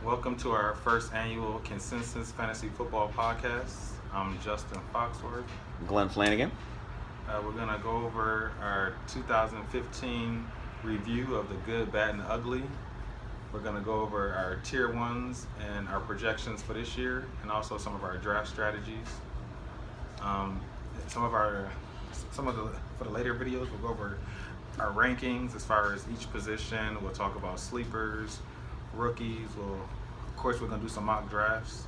Welcome to our first annual Consensus Fantasy Football Podcast. I'm Justin Foxworth. Glenn Flanagan. We're going to go over our 2015 review of the good, bad, and ugly. We're going to go over our tier ones and our projections for this year, and also some of our draft strategies. For the later videos, we'll go over our rankings as far as each position. We'll talk about sleepers, rookies. Of course, we're going to do some mock drafts.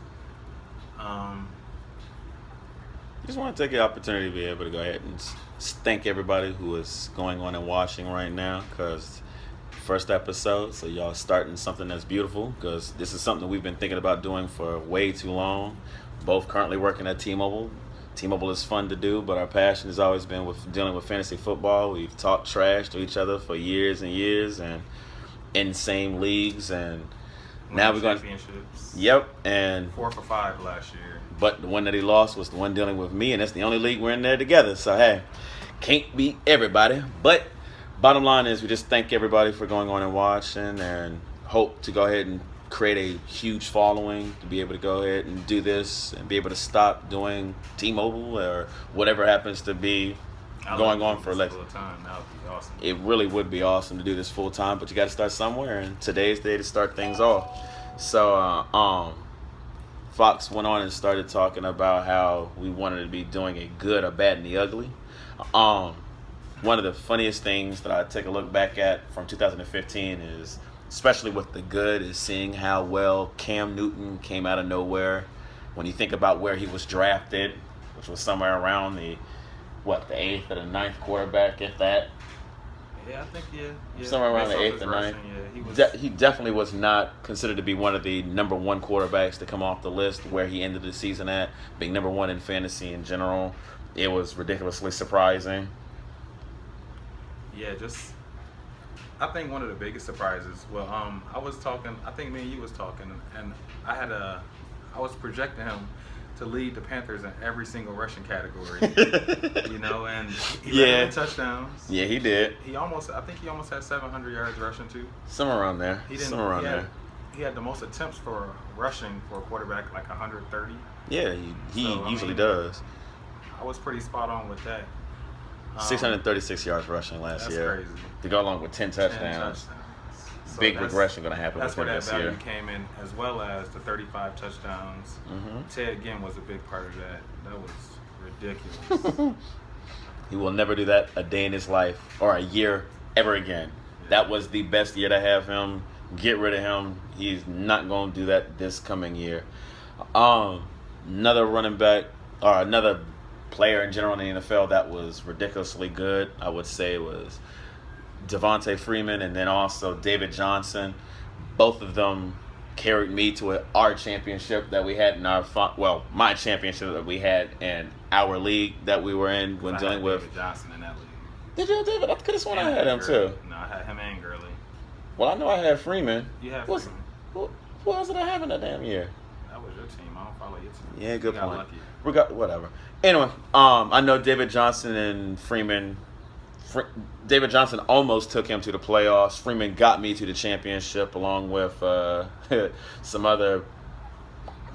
Just want to take the opportunity to be able to go ahead and thank everybody who is going on and watching right now, because first episode, so y'all starting something that's beautiful, because this is something we've been thinking about doing for way too long. Both currently working at T-Mobile. T-Mobile is fun to do, but our passion has always been with dealing with fantasy football. We've talked trash to each other for years and years, and insane leagues, and now we're going championships. Yep, and 4 for 5 last year. But the one that he lost was the one dealing with me, and that's the only league we're in there together. So hey, can't beat everybody. But bottom line is, we just thank everybody for going on and watching, and hope to go ahead and create a huge following to be able to go ahead and do this and be able to stop doing T-Mobile or whatever happens to be going on for like full time. That would be awesome. It really would be awesome to do this full time, but you got to start somewhere, and today's the day to start things off. So Fox went on and started talking about how we wanted to be doing a good, a bad, and the ugly. One of the funniest things that I take a look back at from 2015 is, especially with the good, is seeing how well Cam Newton came out of nowhere. When you think about where he was drafted, which was somewhere around the 8th or the 9th quarterback, if that. Yeah, I think, yeah. Somewhere around the 8th or 9th. Yeah, he definitely was not considered to be one of the number one quarterbacks to come off the list where he ended the season at, being number one in fantasy in general. It was ridiculously surprising. Yeah, I think one of the biggest surprises, I think me and you was talking, and I was projecting him to lead the Panthers in every single rushing category, and he led in touchdowns. Yeah, he did. I think he almost had 700 yards rushing too. Somewhere around there. He had the most attempts for rushing for a quarterback, like 130. Yeah, he usually does. I was pretty spot on with that. 636 yards rushing last year. That's crazy. To go along with 10 touchdowns. So big regression going to happen with him where that this value year. came in, as well as the 35 touchdowns. Mm-hmm. Ted Ginn was a big part of that. That was ridiculous. He will never do that a day in his life or a year ever again. Yeah. That was the best year to have him. Get rid of him. He's not going to do that this coming year. Another running back, or another player in general in the NFL that was ridiculously good, I would say, was Devontae Freeman, and then also David Johnson. Both of them carried me to our championship that we had in my championship that we had in our league that we were in when dealing with David Johnson in that league. Did you have David? I could have sworn I had him too. No, I had him and Gurley. Well, I know I had Freeman. You had Freeman. Who else did I have in that damn year? That was your team. I don't follow your team. Yeah, good point. Lucky. Whatever. Anyway, I know David Johnson and Freeman. David Johnson almost took him to the playoffs. Freeman got me to the championship, along with some other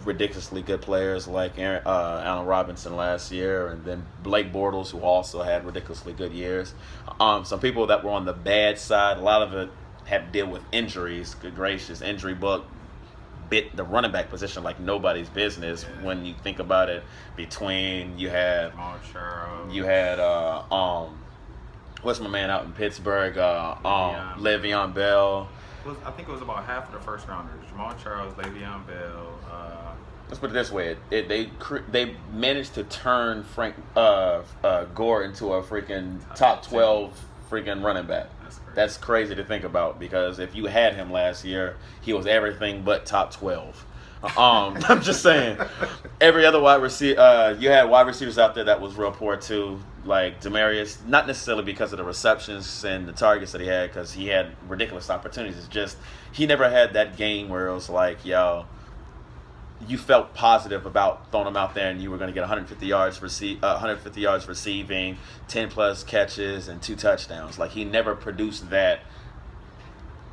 ridiculously good players like Allen Robinson last year, and then Blake Bortles, who also had ridiculously good years. Some people that were on the bad side, a lot of it had to deal with injuries. Good gracious, injury bug bit the running back position like nobody's business. Yeah. When you think about it, between you had what's my man out in Pittsburgh, Le'Veon Bell. I think it was about half of the first rounders: Jamal Charles, Le'Veon Bell. Let's put it this way: they managed to turn Frank Gore into a freaking top 12 freaking running back. That's crazy to think about, because if you had him last year, he was everything but top 12. I'm just saying. Every other wide receiver, you had wide receivers out there that was real poor too, like Demarius. Not necessarily because of the receptions and the targets that he had, because he had ridiculous opportunities. It's just he never had that game where it was like, you felt positive about throwing him out there and you were going to get 150 yards receiving, 10 plus catches, and 2 touchdowns. Like, he never produced that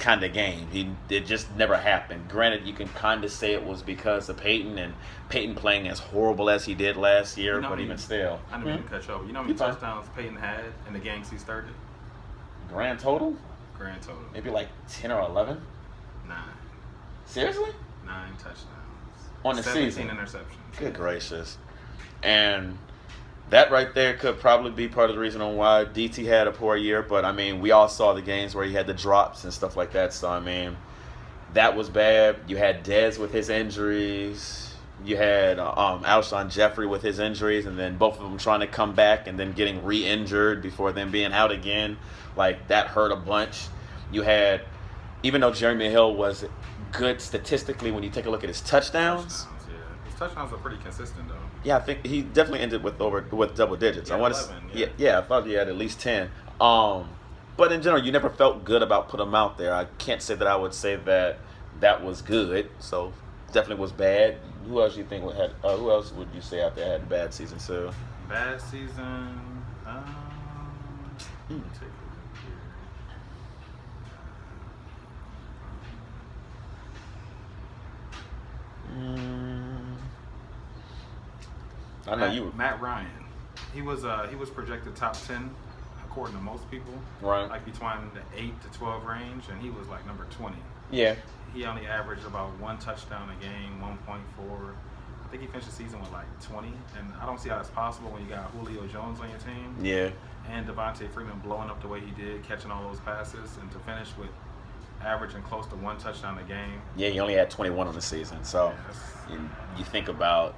kind of game. It just never happened. Granted, you can kind of say it was because of Peyton and Peyton playing as horrible as he did last year, but even still. I didn't mean to cut you off. You know how many touchdowns Peyton had in the games he started? Grand total? Grand total. Maybe like 10 or 11? 9. Seriously? 9 touchdowns. On the 17 season? Interceptions. Good gracious. And that right there could probably be part of the reason on why DT had a poor year. But, I mean, we all saw the games where he had the drops and stuff like that. So, I mean, that was bad. You had Dez with his injuries. You had Alshon Jeffrey with his injuries. And then both of them trying to come back and then getting re-injured before then being out again. Like, that hurt a bunch. You had, even though Jeremy Hill was good statistically when you take a look at his touchdowns. His touchdowns are pretty consistent, though. Yeah, I think he definitely ended with double digits. Yeah, I want 11, yeah, I thought he had at least 10. But in general, you never felt good about putting him out there. I can't say that I would say that was good. So definitely was bad. Who else you think had? Who else would you say out there had a bad season too? Bad season. Let me take a look here. I know you. Matt Ryan. He was projected top 10 according to most people. Right. Like between the 8 to 12 range, and he was like number 20. Yeah. He only averaged about 1 touchdown a game, 1.4. I think he finished the season with like 20, and I don't see how that's possible when you got Julio Jones on your team. Yeah. And Devontae Freeman blowing up the way he did, catching all those passes, and to finish with averaging close to 1 touchdown a game. Yeah, he only had 21 on the season. So you think about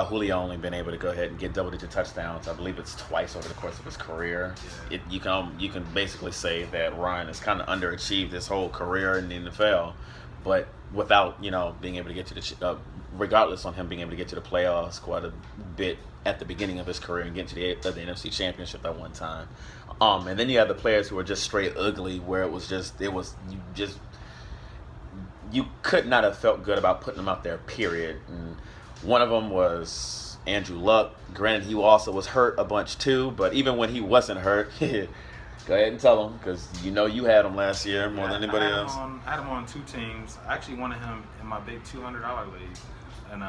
Julio only being able to go ahead and get double-digit touchdowns. I believe it's twice over the course of his career. Yeah. You can basically say that Ryan has kind of underachieved his whole career in the NFL, but without being able to get to the regardless on him being able to get to the playoffs quite a bit at the beginning of his career and getting to the NFC Championship at one time. And then you have the players who were just straight ugly, where you could not have felt good about putting them out there. Period. And one of them was Andrew Luck. Granted, he also was hurt a bunch too, but even when he wasn't hurt, go ahead and tell him, because you had him last year more than anybody else. I had him on 2 teams. I actually wanted him in my big $200 league, and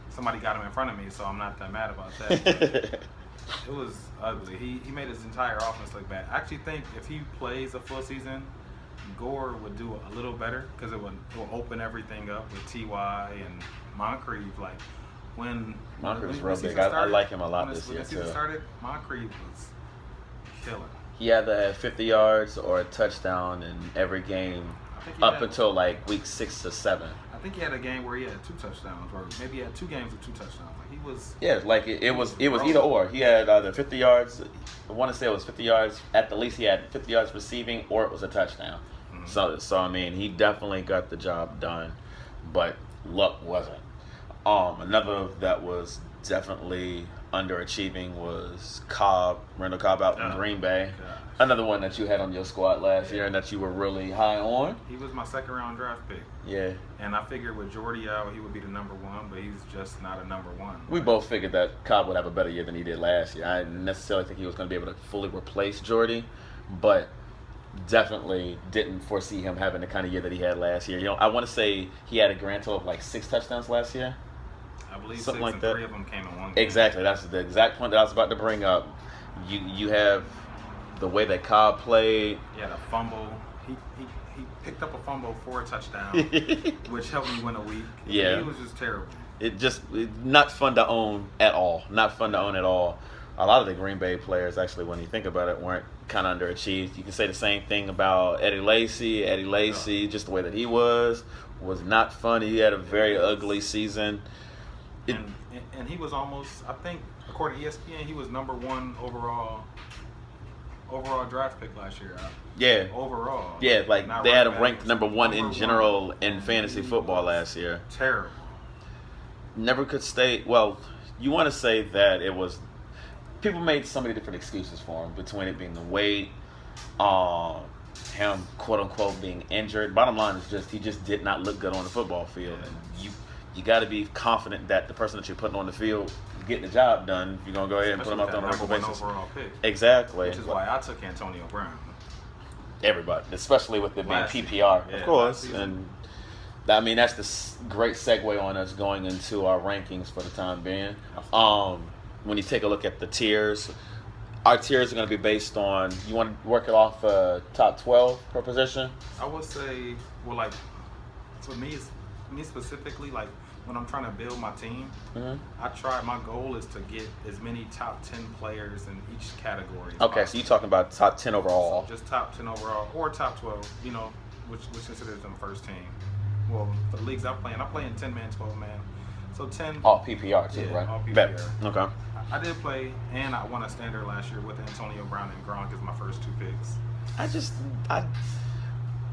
somebody got him in front of me, so I'm not that mad about that. It was ugly. He made his entire offense look bad. I actually think if he plays a full season, Gore would do a little better, because it will open everything up with T.Y. and Moncrief. Like when Moncrief's real big. I like him a lot this year when the season started, Moncrief was killing. He either had 50 yards or a touchdown in every game until like week 6 to 7. I think he had a game where he had 2 touchdowns, or maybe he had 2 games with 2 touchdowns. Like he was. Yeah, like it was either or. He had either 50 yards. I want to say it was 50 yards. At the least, he had 50 yards receiving, or it was a touchdown. Mm-hmm. So I mean, he definitely got the job done, but Luck wasn't. Another that was definitely underachieving was Randall Cobb out in Green Bay. Gosh. Another one that you had on your squad last year and that you were really high on. He was my 2nd round draft pick. Yeah. And I figured with Jordy out, he would be the number 1, but he's just not a number 1. We both figured that Cobb would have a better year than he did last year. I didn't necessarily think he was going to be able to fully replace Jordy, but definitely didn't foresee him having the kind of year that he had last year. I want to say he had a grand total of like 6 touchdowns last year. I believe something 6 like and that. 3 of them came in 1 game. Exactly. That's the exact point that I was about to bring up. You have the way that Cobb played. He had a fumble. He picked up a fumble for a touchdown, which helped me win a week. Yeah. He was just terrible. Not fun to own at all. Not fun to own at all. A lot of the Green Bay players, actually, when you think about it, weren't kind of underachieved. You can say the same thing about Eddie Lacy. Eddie Lacy, just the way that he was not fun. He had a very ugly season. And he was almost, I think, according to ESPN, he was number 1 overall draft pick last year. Yeah. Overall. Yeah, like they had him ranked number 1 in general in fantasy football last year. Terrible. Never could stay. Well, you want to say that it was. People made so many different excuses for him, between it being the weight, him quote unquote being injured. Bottom line is he just did not look good on the football field. And you got to be confident that the person that you're putting on the field is getting the job done. If you're gonna go ahead and put him out there on a regular basis. Overall pick. Exactly. Which is why I took Antonio Brown. everybody, especially with it being Last PPR, season. Yeah, of course. last season. And I mean, that's the great segue on us going into our rankings for the time being. When you take a look at the tiers, our tiers are going to be based on, you want to work it off top 12 per position? I would say, well, like, for me specifically, like, when I'm trying to build my team, my goal is to get as many top 10 players in each category. Okay, so you're talking about top 10 overall. So just top 10 overall, or top 12, you know, which considers them first team. Well, for the leagues I'm playing 10-man, 12-man. So 10. All PPR too, Yeah, right? all PPR. Bet. Okay. I did play, and I won a standard last year with Antonio Brown and Gronk as my first 2 picks.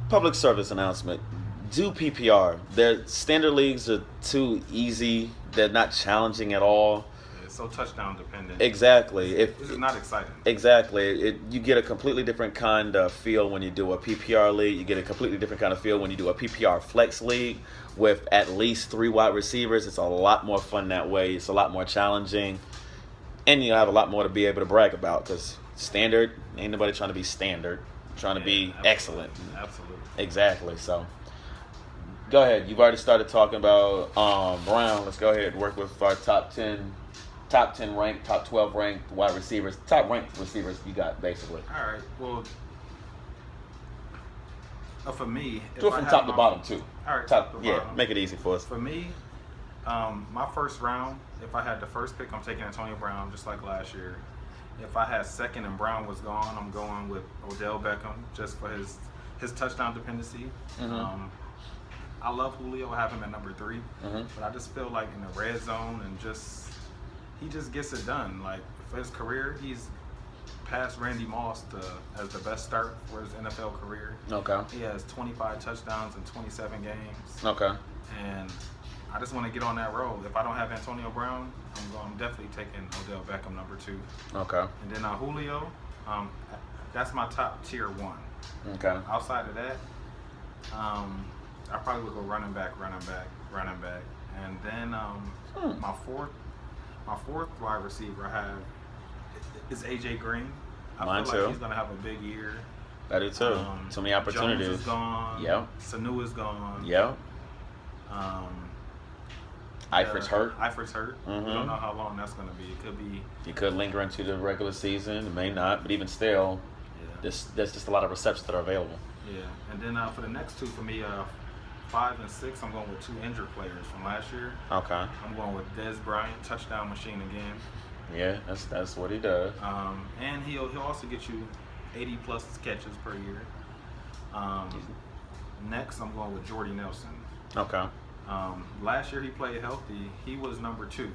Public service announcement. Do PPR. Their standard leagues are too easy. They're not challenging at all. It's so touchdown dependent. Exactly. This is not exciting. Exactly. You get a completely different kind of feel when you do a PPR league. You get a completely different kind of feel when you do a PPR flex league with at least 3 wide receivers. It's a lot more fun that way. It's a lot more challenging. And you have a lot more to be able to brag about because standard, ain't nobody trying to be standard. Trying to be absolutely. excellent. Absolutely. Exactly. So, go ahead. You've already started talking about Brown. Let's go ahead and work with our top 10 ranked, top 12 ranked wide receivers. Top ranked receivers you got, basically. All right. Well, for me, Do it from top to bottom, too. All right. Top, to yeah, bottom. make it easy for us. For me, my first round, if I had the first pick, I'm taking Antonio Brown, just like last year. If I had second and Brown was gone, I'm going with Odell Beckham, just for his touchdown dependency. I love Julio. I have him at number 3, but I just feel like in the red zone and he just gets it done. Like for his career, he's passed Randy Moss as the best start for his NFL career. Okay. He has 25 touchdowns in 27 games. Okay. And I just want to get on that road. If I don't have Antonio Brown, I'm definitely taking Odell Beckham number 2. Okay. And then Julio, that's my top tier 1. Okay. Outside of that, I probably would go running back. And then my fourth wide receiver I have is AJ Green. Mine feel like too. he's gonna have a big year. I do too. So many opportunities. Jones is gone. Yep. Sanu is gone. Yep. Eifert's hurt. Eifert's hurt. We don't know how long that's gonna be. It could be. He could linger into the regular season. It may not, but even still, there's just a lot of receptions that are available. Yeah. And then for the next 2 for me, 5 and 6, I'm going with 2 injured players from last year. Okay. I'm going with Dez Bryant, touchdown machine again. Yeah, that's what he does. And he'll also get you 80 plus catches per year. Next, I'm going with Jordy Nelson. Okay. Last year he played healthy. He was number 2,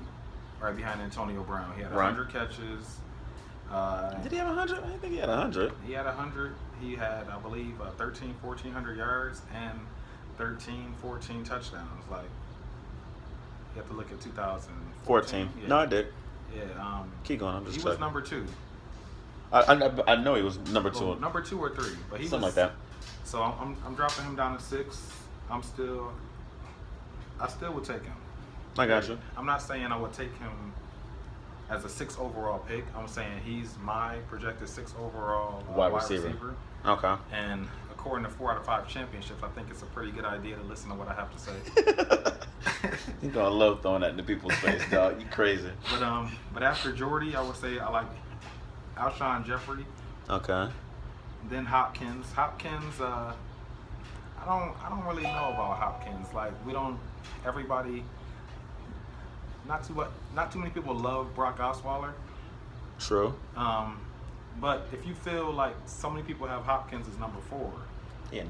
right behind Antonio Brown. He had 100 catches. Did he have 100? I think he had 100. He had 100. He had, I believe, 1,400 yards and 14 touchdowns. Like, you have to look at 2014. Yeah. No, I did. Yeah. Keep going. I'm just he checking. was number 2. I know he was number 2. Well, number 2 or 3, but he Something was, like that. So I'm dropping him down to 6. I still would take him. I got you. I'm not saying I would take him as a 6 overall pick. I'm saying he's my projected 6 overal wide receiver. Okay. And according to 4 out of 5 championships, I think it's a pretty good idea to listen to what I have to say. You're gonna love throwing that in the people's face, dog. You crazy. But after Jordy, I would say I like Alshon Jeffrey. Okay. Then Hopkins. I don't really know about Hopkins. Like everybody. Not too many people love Brock Osweiler. True. But if you feel like so many people have Hopkins as number 4. Yeah,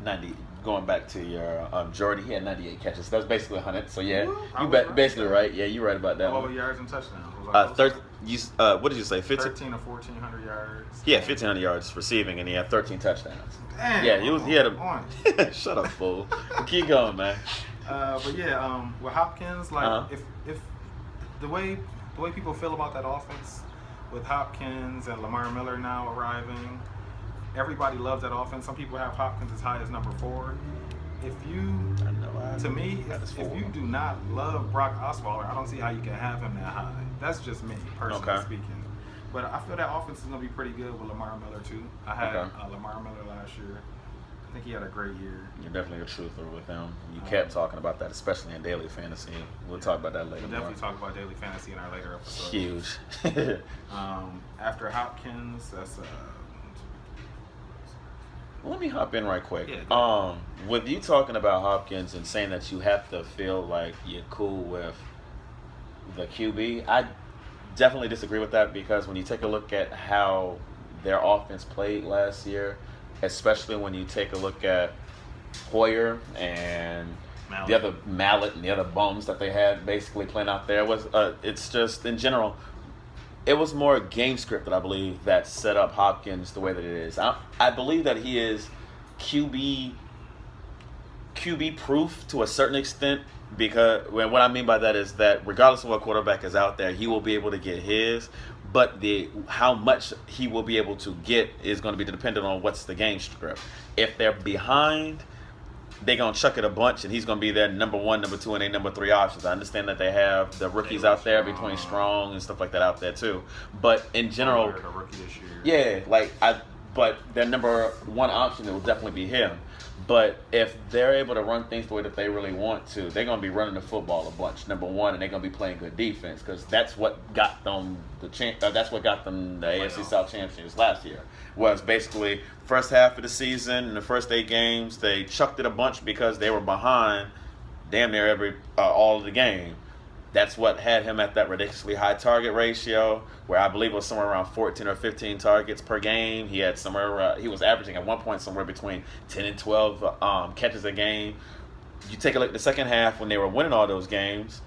90. Going back to your Jordy, he had 98 catches. That's basically 100. So yeah, you basically right. Yeah, you're right about that. All one. the yards and touchdowns. What did you say? 13 or 1,400 yards. Yeah, 1,500 yards receiving, and he had 13 touchdowns. Damn, yeah, he had a. Shut up, fool. Keep going, man. But yeah, with Hopkins, like if the way people feel about that offense, with Hopkins and Lamar Miller now arriving, everybody loves that offense. Some people have Hopkins as high as number 4. If you do not love Brock Osweiler, I don't see how you can have him that high. That's just me, personally speaking. But I feel that offense is going to be pretty good with Lamar Miller, too. I had Lamar Miller last year. I think he had a great year. You're definitely a truther with him. You kept talking about that, especially in daily fantasy. We'll talk about that later. We'll definitely talk about daily fantasy in our later episode. Huge. After Hopkins, that's Let me hop in right quick. Yeah, with you talking about Hopkins and saying that you have to feel like you're cool with the QB, I definitely disagree with that, because when you take a look at how their offense played last year, especially when you take a look at Hoyer and the other Mallet and the other bums that they had basically playing out there, was it's just in general, it was more game script that I believe that set up Hopkins the way that it is. I believe that he is QB proof to a certain extent, because what I mean by that is that regardless of what quarterback is out there, he will be able to get his, but how much he will be able to get is going to be dependent on what's the game script. If they're behind, they're going to chuck it a bunch, and he's going to be their number 1, number 2, and their number 3 options. I understand that they have the rookies out there between Strong and stuff like that out there too. But in general, the rookie this year. yeah, but their number 1 option, it will definitely be him. But if they're able to run things the way that they really want to, they're going to be running the football a bunch, number 1, and they're going to be playing good defense, because that's what got them the AFC South championships last year. Was basically first half of the season, in the first 8 games, they chucked it a bunch because they were behind damn near all of the game. That's what had him at that ridiculously high target ratio, where I believe it was somewhere around 14 or 15 targets per game. He had he was averaging at one point somewhere between 10 and 12 catches a game. You take a look at the second half when they were winning all those games,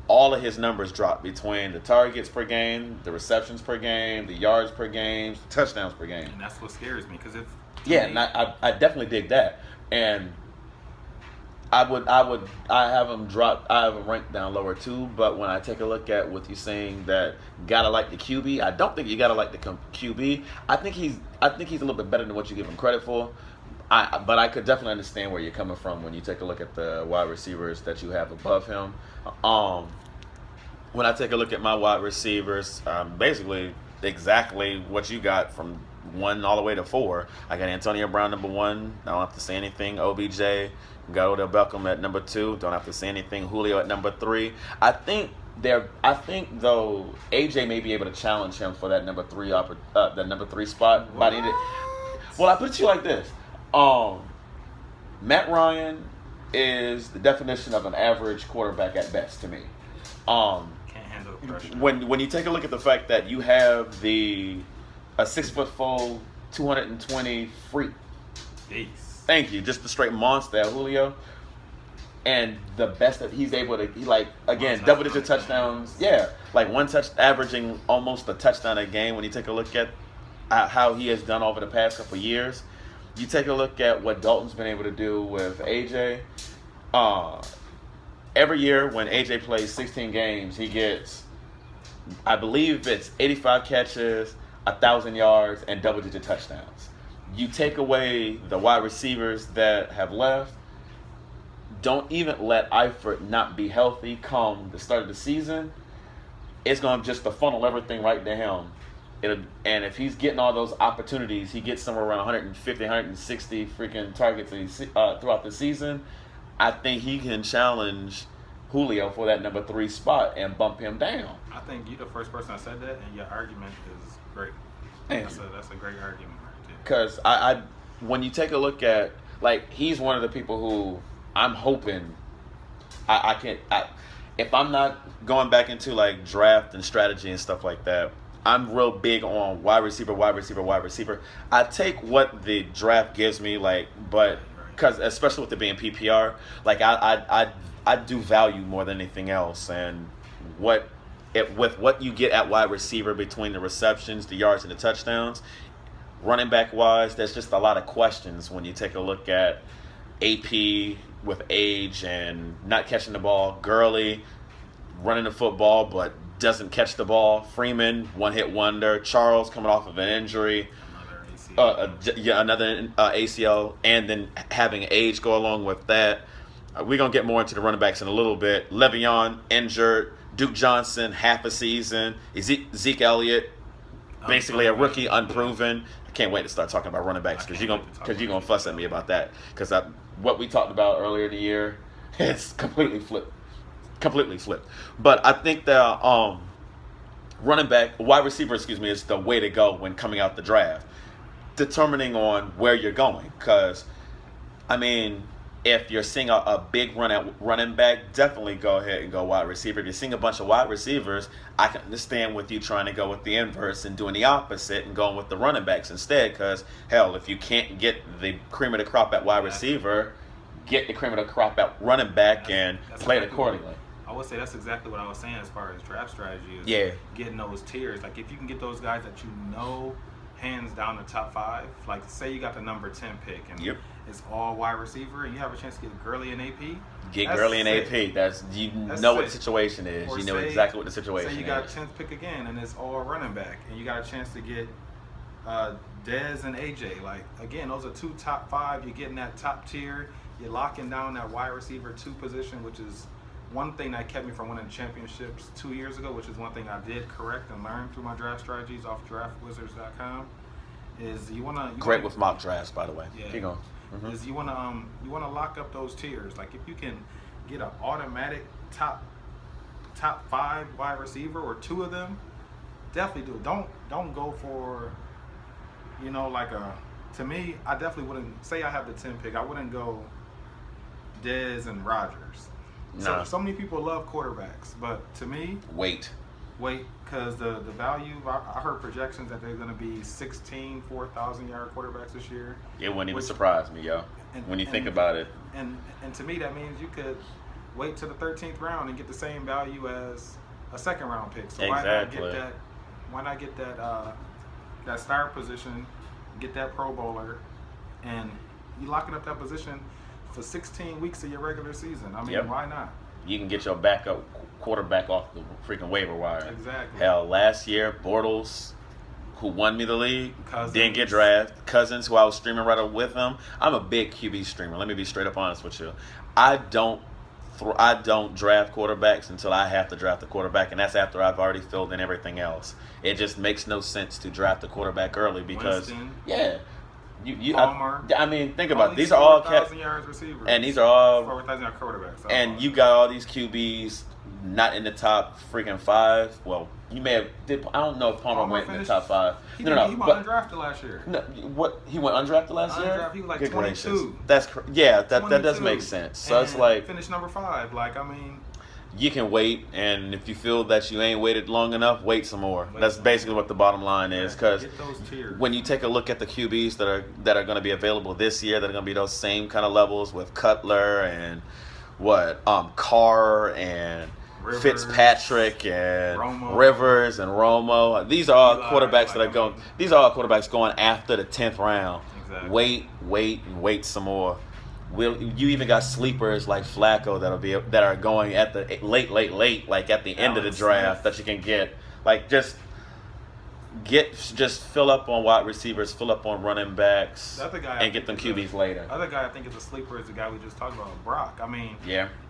all of his numbers dropped between the targets per game, the receptions per game, the yards per game, the touchdowns per game. And that's what scares me, because and I definitely dig that. And I have him ranked down lower too, but when I take a look at what you're saying that gotta like the QB, I don't think you gotta like the QB. I think he's a little bit better than what you give him credit for. But I could definitely understand where you're coming from when you take a look at the wide receivers that you have above him. When I take a look at my wide receivers, basically exactly what you got from 1 all the way to 4. I got Antonio Brown number 1. I don't have to say anything. OBJ. Got Odell Beckham at number 2. Don't have to say anything. Julio at number 3. I think though AJ may be able to challenge him for that number 3 spot by the end. Well, I put it to you like this. Matt Ryan is the definition of an average quarterback at best to me. Can't handle the pressure. When you take a look at the fact that you have a 6'4", 220 freak. Jeez. Thank you. Just the straight monster, Julio. And the best that he's able to, double-digit touchdowns. Yeah, like averaging almost a touchdown a game when you take a look at how he has done over the past couple of years. You take a look at what Dalton's been able to do with AJ. Every year when AJ plays 16 games, he gets, I believe it's 85 catches, 1,000 yards, and double-digit touchdowns. You take away the wide receivers that have left. Don't even let Eifert not be healthy come the start of the season. It's going to just funnel everything right to him. And if he's getting all those opportunities, he gets somewhere around 150, 160 freaking targets throughout the season. I think he can challenge Julio for that number 3 spot and bump him down. I think you're the first person that said that, and your argument is great. That's a great argument. Because when you take a look at, he's one of the people who I'm hoping if I'm not going back into draft and strategy and stuff like that, I'm real big on wide receiver. I take what the draft gives me, but because especially with it being PPR, I do value more than anything else, and with what you get at wide receiver between the receptions, the yards, and the touchdowns. Running back wise, there's just a lot of questions when you take a look at AP with age and not catching the ball. Gurley running the football but doesn't catch the ball. Freeman, one-hit wonder. Charles coming off of an injury. Another ACL, and then having age go along with that. We're going to get more into the running backs in a little bit. Le'Veon injured. Duke Johnson, half a season. Zeke Elliott, basically a rookie, unproven. I can't wait to start talking about running backs because you're gonna fuss at me about that because what we talked about earlier in the year, it's completely flipped. But I think that wide receiver, is the way to go when coming out the draft, determining on where you're going. Because, I mean, if you're seeing a big run at running back, definitely go ahead and go wide receiver. If you're seeing a bunch of wide receivers, I can understand with you trying to go with the inverse and doing the opposite and going with the running backs instead. Because, hell, if you can't get the cream of the crop at wide receiver, get the cream of the crop at running back and play it accordingly. I would say that's exactly what I was saying as far as draft strategy is. Yeah. Getting those tiers. Like, if you can get those guys that you know hands down the top 5, like say you got the number 10 pick and it's all wide receiver and you have a chance to get Gurley and AP. Get Gurley and AP. That's know what the situation is. Or you know exactly what the situation is. Say you got 10th pick again and it's all running back and you got a chance to get Dez and AJ. Like, again, those are 2 top 5. You're getting that top tier. You're locking down that wide receiver 2 position, which is one thing that kept me from winning championships 2 years ago, which is one thing I did correct and learn through my draft strategies off draftwizards.com, is great with mock drafts, by the way. Yeah. Keep going. Mm-hmm. Is you wanna lock up those tiers. Like, if you can get an automatic top 5 wide receiver or 2 of them, definitely do. Don't go for, to me, I definitely wouldn't say I have the 10 pick. I wouldn't go Dez and Rodgers. No. So many people love quarterbacks, but to me, wait, because the value, I heard projections that they're going to be 16 4,000-yard quarterbacks this year. It wouldn't even surprise me, when you think about it. And to me, that means you could wait to the 13th round and get the same value as a second-round pick. So exactly. Why not get that star position, get that Pro Bowler, and you locking up that position for 16 weeks of your regular season. I mean, why not? You can get your backup quarterback off the freaking waiver wire. Exactly. Hell, last year, Bortles, who won me the league, didn't get drafted. Cousins, who I was streaming right up with him. I'm a big QB streamer. Let me be straight up honest with you. I don't draft quarterbacks until I have to draft a quarterback, and that's after I've already filled in everything else. It just makes no sense to draft a quarterback early because, Winston, Palmer, I mean, think about it. These are all 4,000 yards receivers, and these are all 4,000 yard quarterbacks. And you got all these QBs not in the top freaking 5. Well, you may have. I don't know if Palmer went in the top 5. He went undrafted last year. No, what he went undrafted last year? He was like Good 22. Gracious. That's that does make sense. So it's like finished number 5. Like, I mean, you can wait, and if you feel that you ain't waited long enough, wait some more. That's basically what the bottom line is. Because when you take a look at the QBs that are going to be available this year, that are going to be those same kind of levels with Cutler and Carr and Rivers, Fitzpatrick and Rivers and Romo. These are all quarterbacks that are going. These are all quarterbacks going after the 10th round. Exactly. Wait some more. You even got sleepers like Flacco that are going at the late, like at the end of the draft that you can get. Like just fill up on wide receivers, fill up on running backs, and get them QBs later. The other guy I think is a sleeper is the guy we just talked about, Brock. I mean,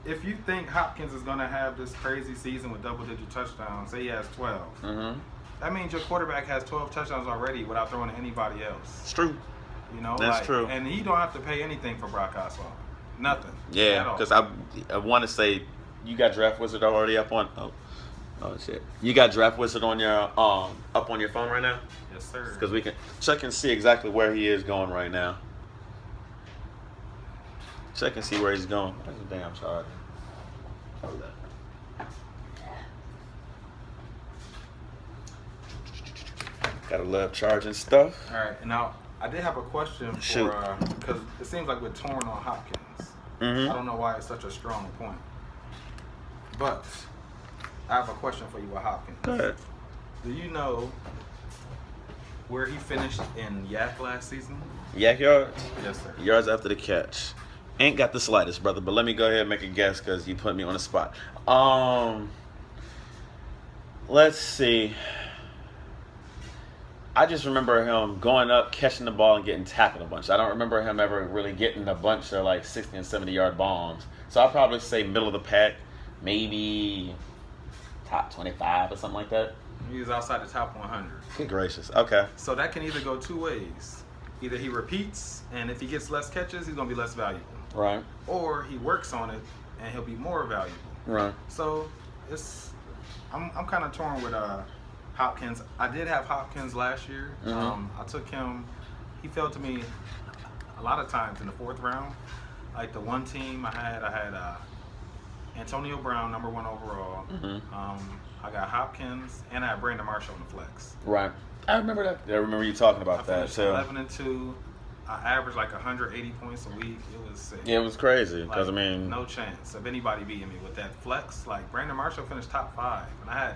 if you think Hopkins is going to have this crazy season with double-digit touchdowns, say he has 12, that means your quarterback has 12 touchdowns already without throwing to anybody else. It's true. That's true. And he don't have to pay anything for Brock Osweiler. Nothing. Yeah, because I want to say you got Draft Wizard already up on. Oh shit! You got Draft Wizard on your up on your phone right now? Yes, sir. Because we can check and see exactly where he is going right now. Check and see where he's going. That's a damn charge. Hold up. Gotta love charging stuff. All right, and now I did have a question for because it seems like we're torn on Hopkins. I don't know why it's such a strong point, but I have a question for you with Hopkins. Go ahead. Do you know where he finished in Yak last season? Yak yards? Yes, sir. Yards after the catch. Ain't got the slightest, brother, but let me go ahead and make a guess because you put me on the spot. Let's see. I just remember him going up, catching the ball, and getting tackled a bunch. I don't remember him ever really getting a bunch of like 60 and 70-yard bombs. So I'll probably say middle of the pack, maybe top 25 or something like that. He was outside the top 100. Good gracious. Okay. So that can either go two ways. Either he repeats, and if he gets less catches, he's going to be less valuable. Right. Or he works on it, and he'll be more valuable. Right. So I'm kind of torn with Hopkins. I did have Hopkins last year. I took him. He fell to me a lot of times in the 4th round. Like the one team I had Antonio Brown, number 1 overall. I got Hopkins, and I had Brandon Marshall in the flex. Right. I remember that. I remember you talking about that too. 11-2. I averaged like 180 points a week. It was sick. Yeah, it was crazy because like, I mean, no chance of anybody beating me with that flex. Like Brandon Marshall finished top 5, and I had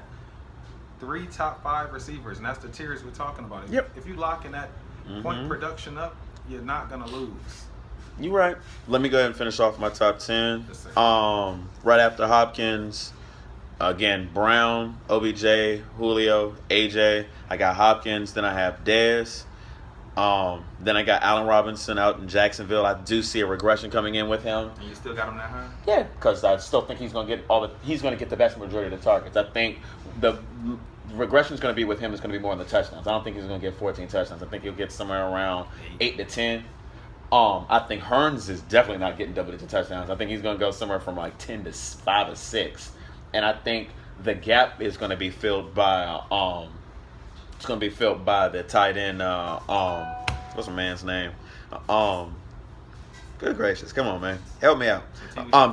3 top 5 receivers, and that's the tiers we're talking about. Yep. If you lock in that point production up, you're not gonna lose. You're right. Let me go ahead and finish off my top 10. Yes, sir. Right after Hopkins, again, Brown, OBJ, Julio, AJ. I got Hopkins. Then I have Dez. Then I got Allen Robinson out in Jacksonville. I do see a regression coming in with him. And you still got him that high? Yeah, because I still think he's going to get the vast majority of the targets. I think the regression is going to be with him is going to be more on the touchdowns. I don't think he's going to get 14 touchdowns. I think he'll get somewhere around 8 to 10. I think Hearns is definitely not getting double-digit touchdowns. I think he's going to go somewhere from like 10 to 5 or 6. And I think the gap is going to be filled by the tight end. What's my man's name? Good gracious, come on, man, help me out.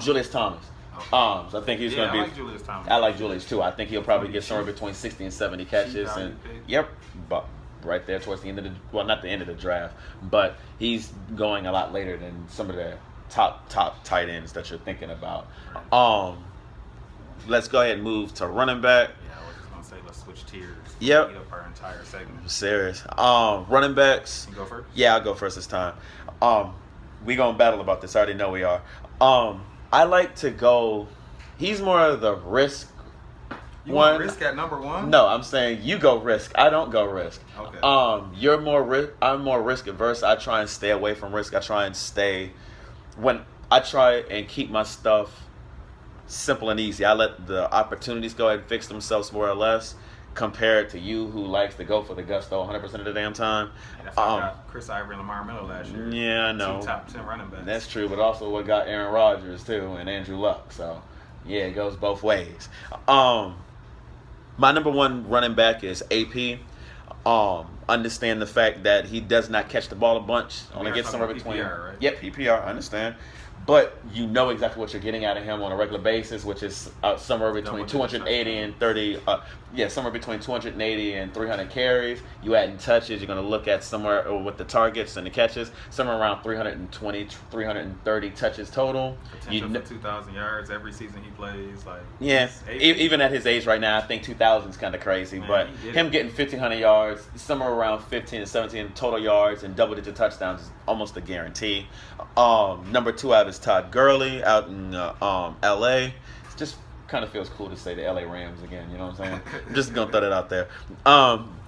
Julius Thomas. So I think he's going to be. I like Julius Thomas. I like Julius too. I think he'll probably get somewhere between 60 and 70 catches, and but right there towards the end of not the end of the draft, but he's going a lot later than some of the top tight ends that you're thinking about. Let's go ahead and move to running back. Yeah, I was just gonna say let's switch tiers. Yep. Eat up our entire segment. Serious. Running backs. You go first? Yeah, I'll go first this time. We gonna battle about this. I already know we are. I like to go. He's more of the risk. You want risk at number 1? No, I'm saying you go risk. I don't go risk. Okay. You're more risk. I'm more risk averse. I try and stay away from risk. I try and keep my stuff simple and easy. I let the opportunities go ahead and fix themselves more or less, compared to you who likes to go for the gusto 100% of the damn time. And that's why I got Chris Ivory and Lamar Miller last year. Yeah, I know. 2 top 10 running backs. That's true, but also what got Aaron Rodgers too and Andrew Luck. So yeah, it goes both ways. My number 1 running back is AP. Understand the fact that he does not catch the ball a bunch. Only gets somewhere between. PPR, right? Yep, PPR. I understand. But you know exactly what you're getting out of him on a regular basis, which is somewhere between 280 and 30. Somewhere between 280 and 300 carries. You add in touches, you're going to look at somewhere with the targets and the catches, somewhere around 320, 330 touches total. Potential for 2,000 yards every season he plays. Like even at his age right now, I think 2,000 is kind of crazy. But him getting 1,500 yards, somewhere around 15 to 17 total yards and double-digit touchdowns is almost a guarantee. Number 2 I have is Todd Gurley out in LA. It just kind of feels cool to say the LA Rams again, you know what I'm saying? I'm just going to throw that out there.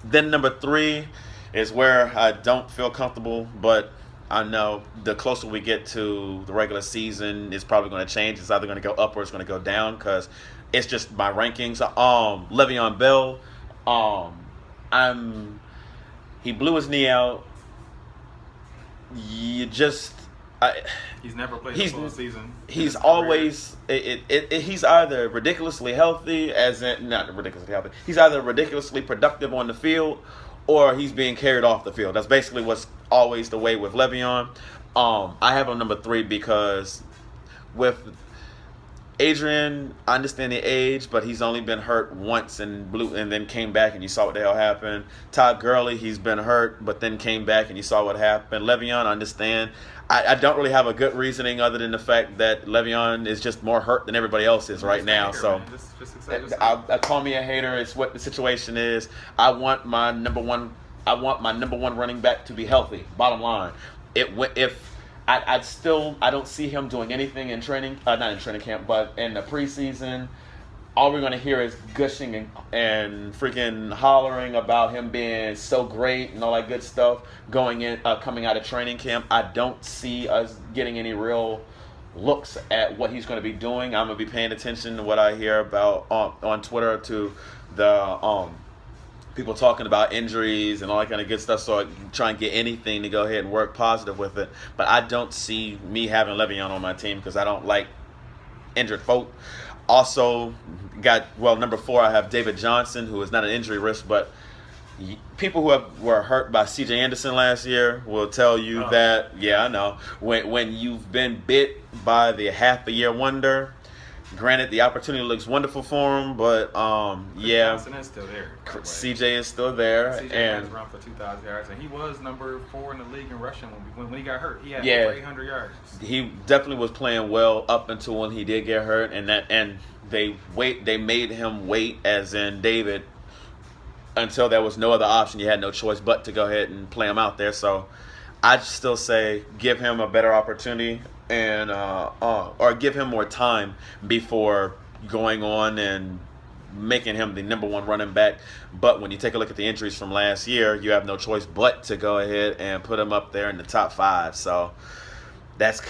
Then number 3 is where I don't feel comfortable, but I know the closer we get to the regular season, it's probably going to change. It's either going to go up or it's going to go down because it's just my rankings. Le'Veon Bell, he blew his knee out. He's never played a full season. He's always he's either ridiculously healthy, not ridiculously healthy. He's either ridiculously productive on the field, or he's being carried off the field. That's basically what's always the way with Le'Veon. I have him number 3 because with Adrian, I understand the age, but he's only been hurt once and then came back, and you saw what the hell happened. Todd Gurley, he's been hurt, but then came back, and you saw what happened. Le'Veon, I understand. I don't really have a good reasoning other than the fact that Le'Veon is just more hurt than everybody else is right now. So I call me a hater. It's what the situation is. I want my number one running back to be healthy. Bottom line, I don't see him doing anything in training, not in training camp, but in the preseason. All we're going to hear is gushing and freaking hollering about him being so great and all that good stuff coming out of training camp. I don't see us getting any real looks at what he's going to be doing. I'm going to be paying attention to what I hear about on Twitter to the people talking about injuries and all that kind of good stuff, so I try and get anything to go ahead and work positive with it. But I don't see me having Le'Veon on my team because I don't like injured folk. Also, number 4, I have David Johnson, who is not an injury risk, but people who were hurt by C.J. Anderson last year will tell you that, I know, when you've been bit by the half-a-year wonder, granted, the opportunity looks wonderful for him, but Johnson is still there. CJ is still there, CJ and has run for 2,000 yards, and he was number 4 in the league in rushing when he got hurt. He had over 800 yards. He definitely was playing well up until when he did get hurt, and they made him wait, as in David, until there was no other option. You had no choice but to go ahead and play him out there. So I'd still say give him a better opportunity, and or give him more time before going on and making him the number 1 running back. But when you take a look at the injuries from last year, you have no choice but to go ahead and put him up there in the top 5. So that's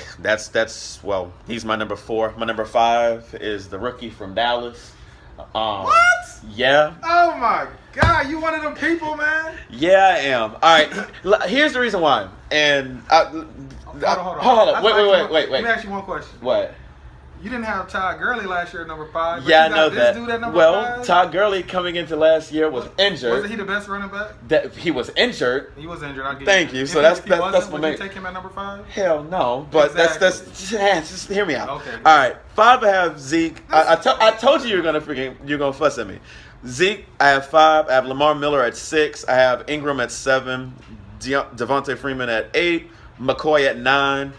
he's my number 4. My number 5 is the rookie from Dallas. What? Yeah. Oh my God, you one of them people, man. Yeah, I am. All right. Here's the reason why. And Hold on. Wait. Let me ask you one question. What? You didn't have Todd Gurley last year at number 5. Yeah, I know that. Dude at number well, 5? Todd Gurley coming into last year was injured. Wasn't he the best running back? That he was injured. He was injured. I'll give Thank you. If So that's what what would you take him at number 5? Hell no. But Exactly. just hear me out. Okay. All right. 5, I have Zeke. I told you you're gonna fuss at me. Zeke, I have 5. I have Lamar Miller at 6. I have Ingram at 7. Devontae Freeman at 8. McCoy at 9.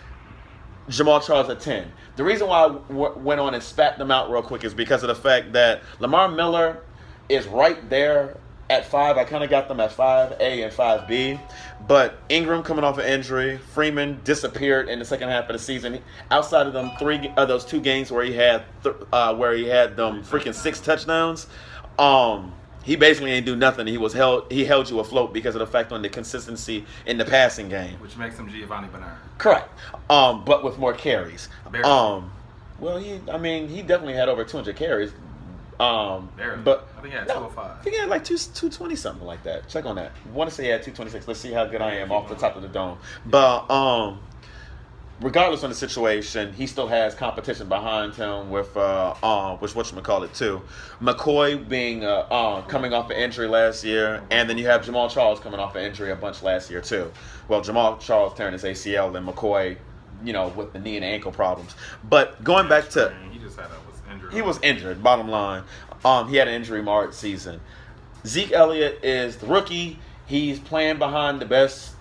Jamal Charles at 10. The reason why I went on and spat them out real quick is because of the fact that Lamar Miller is right there at 5. I kind of got them at 5A and 5B. But Ingram coming off an injury, Freeman disappeared in the second half of the season. Outside of those 2 games where he had them freaking 6 touchdowns, he basically ain't do nothing. He held you afloat because of the fact on the consistency in the passing game, which makes him Giovanni Bernard. Correct. But with more carries. Barely. Well, he definitely had over 200 carries. Barely. But I think he had 205. I think he had like 220 something like that. Check on that. I want to say he had 226. Let's see how good I am off the top of the dome. But regardless of the situation, he still has competition behind him with whatchamacallit too. McCoy being coming off an injury last year, and then you have Jamal Charles coming off an injury a bunch last year too. Well, Jamal Charles tearing his ACL, and McCoy, with the knee and ankle problems. But going back to he was injured. Bottom line, he had an injury-marred season. Zeke Elliott is the rookie. He's playing behind the best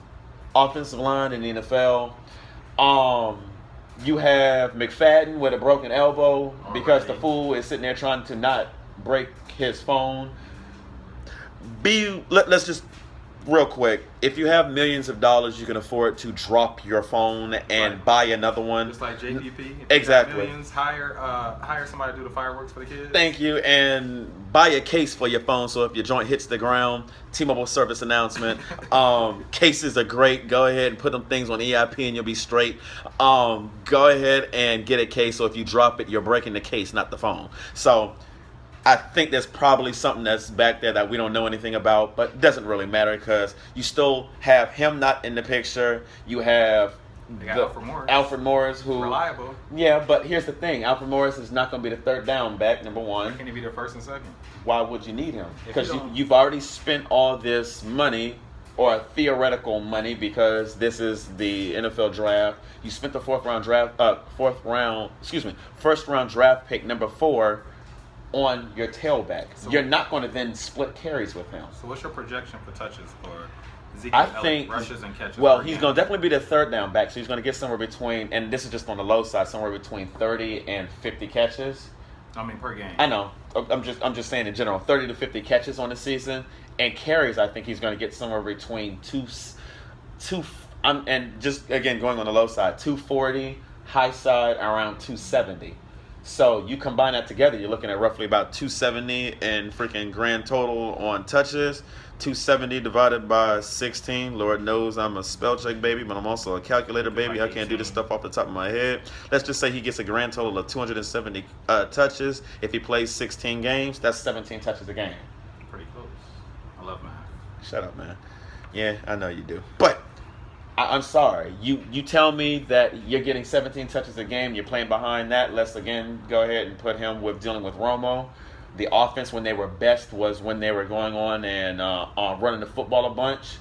offensive line in the NFL. You have McFadden with a broken elbow because the fool is sitting there trying to not break his phone. Let's just real quick. If you have millions of dollars, you can afford to drop your phone and buy another one. Just like JPP. Exactly. Millions, hire somebody to do the fireworks for the kids. Thank you, and buy a case for your phone so if your joint hits the ground, T-Mobile service announcement. Cases are great. Go ahead and put them things on EIP and you'll be straight. Go ahead and get a case so if you drop it, you're breaking the case, not the phone. So I think there's probably something that's back there that we don't know anything about, but it doesn't really matter because you still have him not in the picture. You have Alfred Morris, who reliable. Yeah, but here's the thing: Alfred Morris is not going to be the third down back. Number 1. Can he be the first and second? Why would you need him? Because you've already spent all this money, or theoretical money, because this is the NFL draft. You spent the first round draft pick number 4 on your tailback. So you're not going to then split carries with him. So what's your projection for touches for Zeke think rushes and catches? Well, he's going to definitely be the third down back, so he's going to get somewhere between, and this is just on the low side, somewhere between 30 and 50 catches. I mean, per game. I know. I'm just saying in general, 30 to 50 catches on the season, and carries. I think he's going to get somewhere between and just again going on the low side, 240, high side around 270. So you combine that together, you're looking at roughly about 270 in freaking grand total on touches. 270 divided by 16. Lord knows I'm a spell check baby, but I'm also a calculator baby. I can't do this stuff off the top of my head. Let's just say he gets a grand total of 270 touches. If he plays 16 games, that's 17 touches a game. Pretty close. I love Shut up, man. Yeah, I know you do. But I'm sorry. You tell me that you're getting 17 touches a game. You're playing behind that. Let's again go ahead and put him with dealing with Romo. The offense when they were best was when they were going on and running the football a bunch.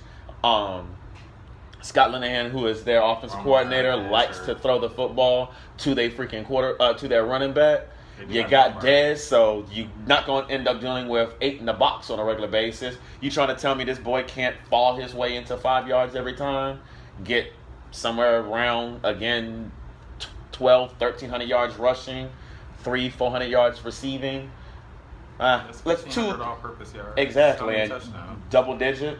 Scott Linehan, who is their offensive coordinator, likes to throw the football to their to their running back. You got Dez, so you're not going to end up dealing with 8 in the box on a regular basis. You trying to tell me this boy can't fall his way into 5 yards every time? Get somewhere around, again, 1,300 yards rushing, 400 yards receiving. Let's 2 all-purpose yards. Exactly, and double digit.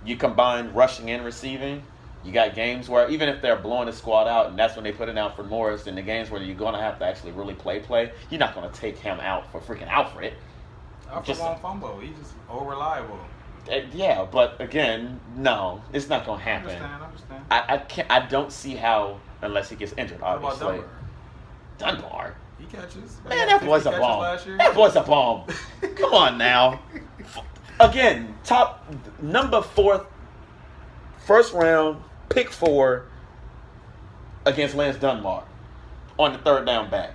You combine rushing and receiving. You got games where even if they're blowing the squad out, and that's when they put it out for Morris, in the games where you're going to have to actually really play, you're not going to take him out for freaking Alfred. Alfred won't fumble. He's just over-reliable. Yeah, but again, no, it's not going to happen. I understand. I don't see how, unless he gets injured, obviously. What about Dunbar? He catches. Man, that boy's a bomb. That boy's a bomb. Come on now. Again, number 4, first round, pick 4 against Lance Dunbar on the 3rd down back.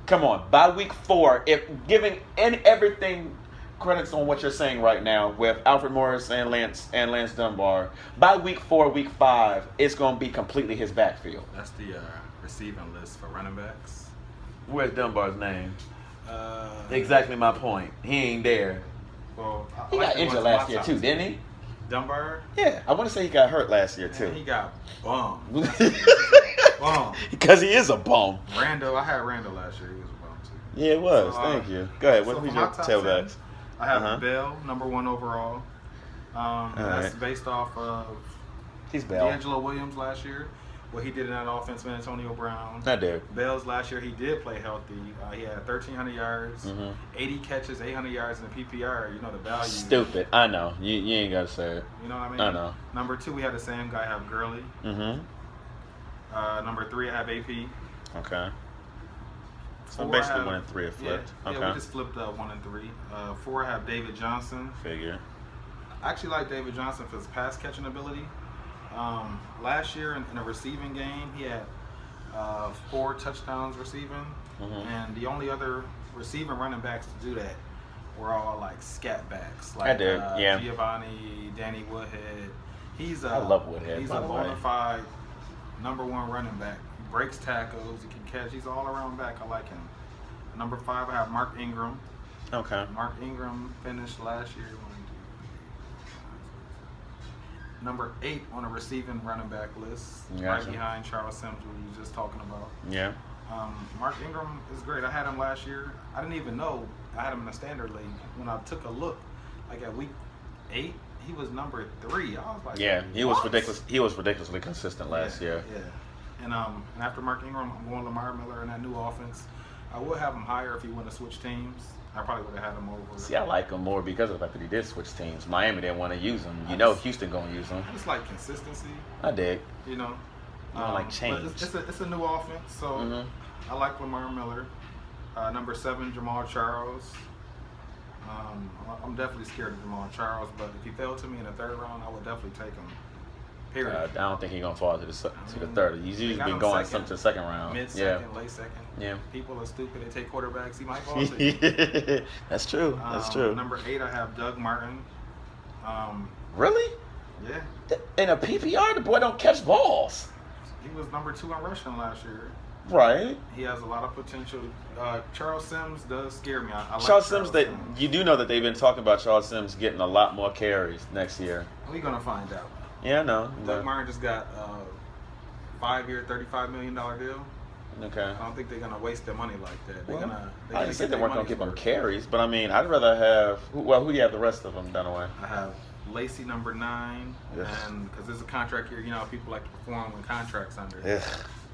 Come on, by week 4, if giving everything credits on what you're saying right now with Alfred Morris and Lance Dunbar, by week 4, week 5, it's going to be completely his backfield. That's the receiving list for running backs. Where's Dunbar's name? Exactly my point. He ain't there. Well, he got injured last year too, didn't he? Dunbar? Yeah, I want to say he got hurt last year too. He got bummed. Bum. Because he is a bum. Randall, I had Randall last year. He was a bum too. Yeah, it was. Thank you. Go ahead. What was your tailbacks? I have Bell, number 1 overall. That's based off of D'Angelo Williams last year. What he did in that offense with Antonio Brown. I did. Bell's last year, he did play healthy. He had 1,300 yards, 80 catches, 800 yards in the PPR. You know the value. Stupid. I know. You ain't got to say it. You know what I mean? I know. Number 2, we had the same guy have Gurley. Number 3, I have AP. Okay. So basically 1 and 3 are flipped. Yeah, we just flipped 1 and 3. 4, I have David Johnson. Figure. I actually like David Johnson for his pass catching ability. Last year in a receiving game, he had 4 touchdowns receiving, and the only other receiving running backs to do that were all like scat backs, like Giovanni, Danny Woodhead. I love Woodhead. He's a bona fide number 1 running back. He breaks tackles, he can catch. He's all around back. I like him. Number 5, I have Mark Ingram. Okay. Mark Ingram finished last year. Number 8 on a receiving running back list, right behind Charles Sims, who we were just talking about. Yeah. Mark Ingram is great. I had him last year. I didn't even know I had him in the standard league. When I took a look, like at week 8, he was number 3. I was like, he was ridiculous. He was ridiculously consistent last year. Yeah. And after Mark Ingram, I'm going Lamar Miller in that new offense. I would have him higher if he went to switch teams. I probably would have had him over. See, I like him more because of the fact that he did switch teams. Miami didn't want to use him. Houston gonna use him. I just like consistency. I dig. You know. You don't like change. It's a new offense, so I like Lamar Miller. Number 7, Jamal Charles. I'm definitely scared of Jamal Charles, but if he fell to me in the 3rd round, I would definitely take him. Period. I don't think he's gonna fall to the 3rd. He's usually been going some to the 2nd round. Mid-second, late 2nd. Yeah. People are stupid. They take quarterbacks. He might fall to you. That's true. That's true. Number 8, I have Doug Martin. Really? Yeah. In a PPR, the boy don't catch balls. He was number 2 in rushing last year. Right. He has a lot of potential. Charles Sims does scare me. I like Charles Sims. You do know that they've been talking about Charles Sims getting a lot more carries next year. We're gonna find out. Yeah, I know. Doug Martin just got a 5-year, $35 million deal. Okay. I don't think they're gonna waste their money like that. I didn't say they weren't gonna give him carries, but I mean, I'd rather have. Who do you have the rest of them, Dunaway? I have Lacey, number 9, and because there's a contract here, people like to perform when contracts under. Yeah.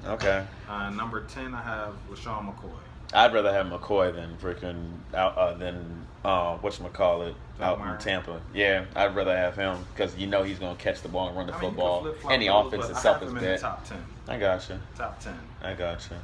Okay. Number 10, I have LaShawn McCoy. I'd rather have McCoy than freaking whatchamacallit out in Tampa. Yeah, I'd rather have him because he's gonna catch the ball and run the football. And the offense itself is bad. Top 10. I gotcha. Top 10. I gotcha.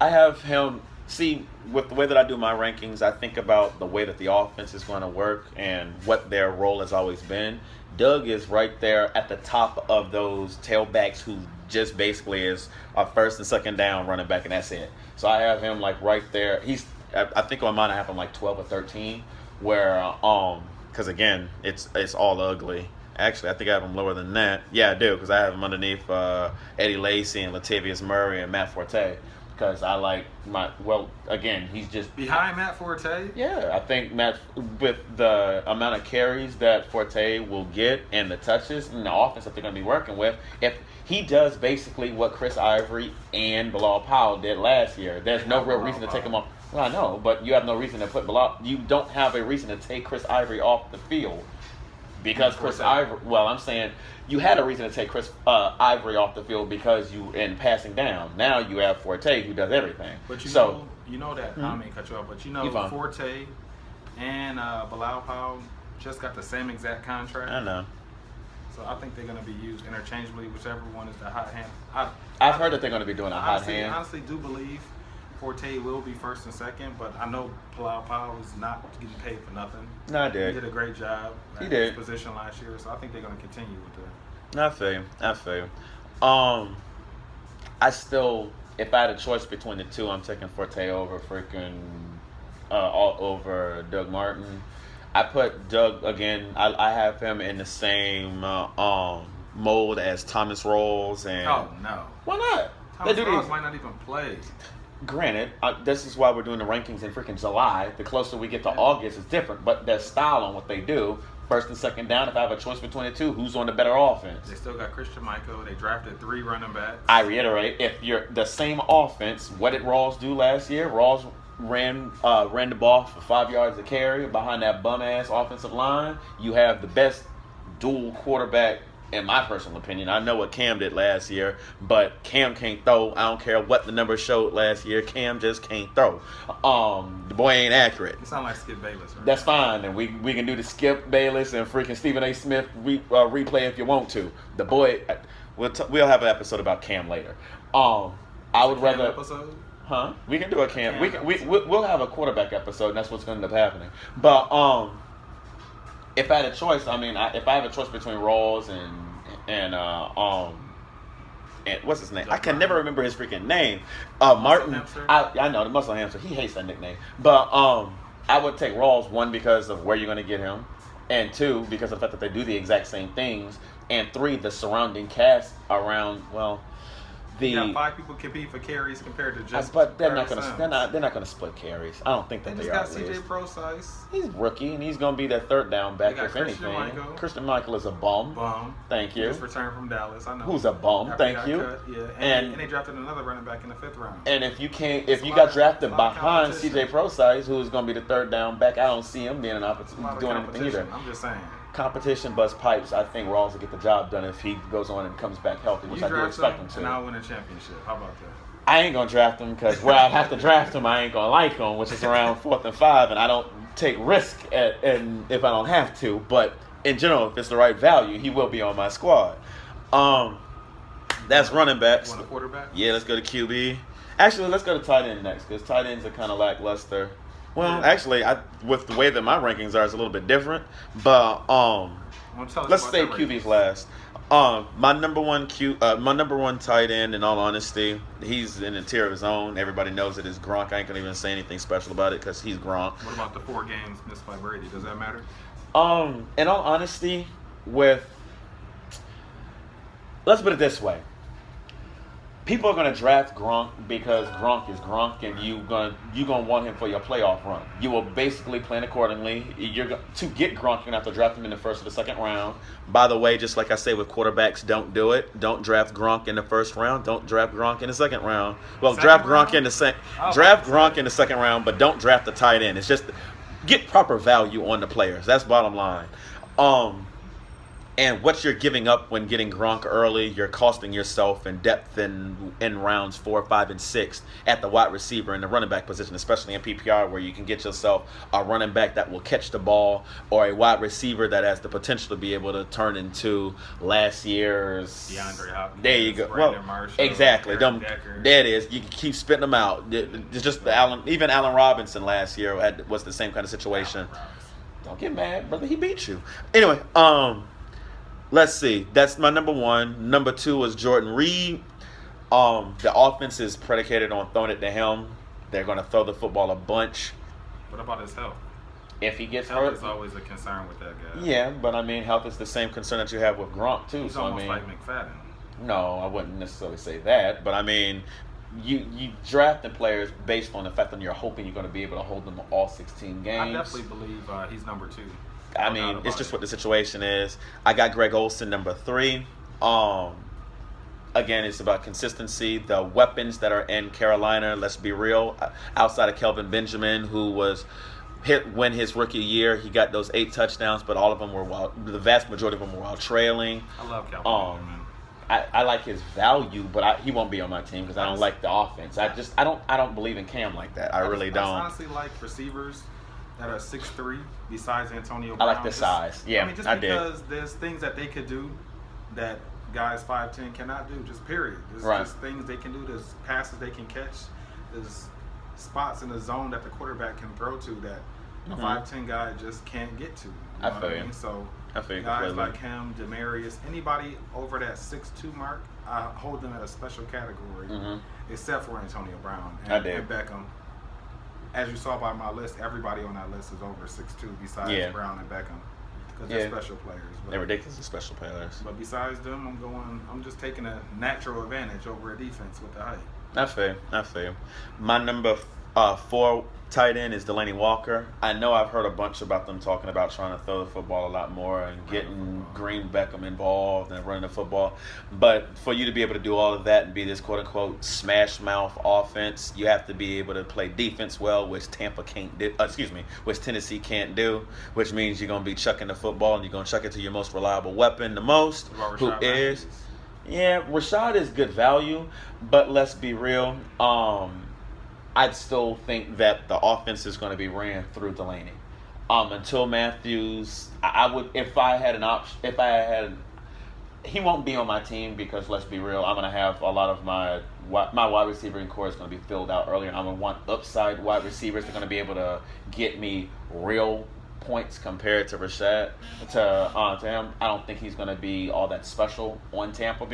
I have him. See, with the way that I do my rankings, I think about the way that the offense is going to work and what their role has always been. Doug is right there at the top of those tailbacks who just basically is a first and second down running back, and that's it. So I have him like right there. I think on mine I have him like 12 or 13, where because again it's all ugly. Actually, I think I have him lower than that. Yeah, I do, because I have him underneath Eddie Lacy and Latavius Murray and Matt Forte. Because I like again, he's just behind Matt Forte. Yeah, I think Matt, with the amount of carries that Forte will get and the touches and the offense that they're going to be working with, if he does basically what Chris Ivory and Bilal Powell did last year, there's no real reason to take him off. Well, I know, but you have no reason to put Bilal. You don't have a reason to take Chris Ivory off the field. Because Chris Ivory, well, I'm saying you had a reason to take Chris Ivory off the field because you in passing down. Now you have Forte who does everything. But you know that I mean cut you off, but Forte and Bilal Powell just got the same exact contract. I know. So I think they're going to be used interchangeably, whichever one is the hot hand. I've heard that they're going to be doing a hot hand. I honestly do believe Forte will be first and second, but I know Bilal Powell is not getting paid for nothing. No, I did. He did a great job at his position last year, so I think they're going to continue with that. I feel you. I still, if I had a choice between the two, I'm taking Forte over over Doug Martin. I put Doug again. I have him in the same mold as Thomas Rawls and. Oh no! Why not? Thomas Rawls might not even play. Granted, this is why we're doing the rankings in freaking July. The closer we get to August, it's different. But their style on what they do, first and second down, if I have a choice between the two, who's on the better offense? They still got Christian Michael. They drafted 3 running backs. I reiterate, if you're the same offense, what did Rawls do last year? Rawls ran the ball for 5 yards a carry behind that bum-ass offensive line. You have the best dual quarterback, in my personal opinion. I know what Cam did last year, but Cam can't throw. I don't care what the numbers showed last year. Cam just can't throw. The boy ain't accurate. You sound like Skip Bayless, right? That's fine, and we can do the Skip Bayless and freaking Stephen A. Smith replay if you want to. The boy, we'll have an episode about Cam later. I would rather. Episode? Huh? We can do a Cam. We'll have a quarterback episode, and that's what's going to end up happening. But if I had a choice, I mean, if I have a choice between Rawls and what's his name? I can never remember his freaking name. Martin. I know, the muscle hamster. He hates that nickname. But I would take Rawls, 1, because of where you're going to get him, and 2, because of the fact that they do the exact same things, and 3, the surrounding cast around. Well, you got 5 people compete for carries compared to just. But they're not gonna split carries. I don't think that they are. Just got CJ Procise. He's rookie and he's gonna be their third down back if anything. Christian Michael is a bum. Thank you. He just returned from Dallas. I know. Who's a bum? Thank you. Yeah, and they drafted another running back in the 5th round. And if you got drafted behind CJ Procise, who is gonna be the third down back, I don't see him being an opportunity doing anything either. I'm just saying. Competition busts pipes. I think Rawls will get the job done if he goes on and comes back healthy, which I do expect him to. And I'll win a championship. How about that? I ain't gonna draft him because where I have to draft him, I ain't gonna like him, which is around 4th and 5, and I don't take risk and if I don't have to. But in general, if it's the right value, he will be on my squad. That's running backs. You want a quarterback? Yeah, let's go to QB. Actually, let's go to tight end next because tight ends are kind of lackluster. Well, actually, with the way that my rankings are, it's a little bit different. But let's say QB's last. My number one tight end, in all honesty, he's in a tier of his own. Everybody knows it is Gronk. I ain't gonna even say anything special about it because he's Gronk. What about the 4 games missed by Brady? Does that matter? In all honesty, let's put it this way. People are gonna draft Gronk because Gronk is Gronk, and you gonna want him for your playoff run. You will basically plan accordingly. To get Gronk, you're gonna have to draft him in the 1st or the 2nd round. By the way, just like I say with quarterbacks, don't do it. Don't draft Gronk in the 1st round. Don't draft Gronk in the 2nd round. Well, draft Gronk in the 2nd round, but don't draft the tight end. It's just get proper value on the players. That's bottom line. And what you're giving up when getting Gronk early, you're costing yourself in depth in rounds 4, 5, and 6 at the wide receiver and the running back position, especially in PPR, where you can get yourself a running back that will catch the ball or a wide receiver that has the potential to be able to turn into last year's DeAndre Hopkins. There you go. Brandon Well, Marshall, exactly. Eric Decker. There it is. You can keep spitting them out. It's just even Allen Robinson last year was the same kind of situation. Don't get mad, brother. He beat you. Anyway, let's see. That's my number 1. Number 2 is Jordan Reed. The offense is predicated on throwing it to him. They're going to throw the football a bunch. What about his health? If he gets Health hurt, is always a concern with that guy. yeah, but I mean, health is the same concern that you have with Gronk too. He's so almost I mean, like McFadden. no, I wouldn't necessarily say that, but I mean, you drafting players based on the fact that you're hoping you're going to be able to hold them all 16 games. I definitely believe he's number 2. I mean, it's just what the situation is. I got Greg Olsen number 3. Again, it's about consistency. The weapons that are in Carolina, let's be real, outside of Kelvin Benjamin, who was when his rookie year, he got those 8 touchdowns, but all of them were the vast majority of them were while trailing. I love Kelvin Benjamin. I like his value, but he won't be on my team because I don't like the offense. I don't believe in Cam like that. I really don't. I honestly like receivers that are 6'3", besides Antonio I Brown. like the size. Yeah, I mean, just I because there's things that they could do that guys 5'10" cannot do. Just period. There's Right. just things they can do. There's passes they can catch. There's spots in the zone that the quarterback can throw to that a 5'10" guy just can't get to. You know I what feel I you. mean? So I feel you guys completely. like him, Demarius, anybody over that 6'2" mark, I hold them at a special category, except for Antonio Brown and Beckham. As you saw by my list, everybody on that list is over 6'2", besides Brown and Beckham, because they're special players. But, They're ridiculously special players. but besides them, I'm just taking a natural advantage over a defense with the height. I feel. My number 4 tight end is Delaney Walker. I know I've heard a bunch about them talking about trying to throw the football a lot more and getting Green Beckham involved and running the football. But for you to be able to do all of that and be this quote-unquote smash mouth offense, you have to be able to play defense well, which which Tennessee can't do, which means you're going to be chucking the football and you're going to chuck it to your most reliable weapon the most, who is... Yeah, Rashad is good value, but let's be real. I'd still think that the offense is going to be ran through Delaney. Until Matthews, I would, if I had an option, he won't be on my team because let's be real, I'm going to have a lot of my wide receiving core is going to be filled out earlier. I'm going to want upside wide receivers that are going to be able to get me real points compared to Rashad to him. I don't think he's going to be all that special on Tampa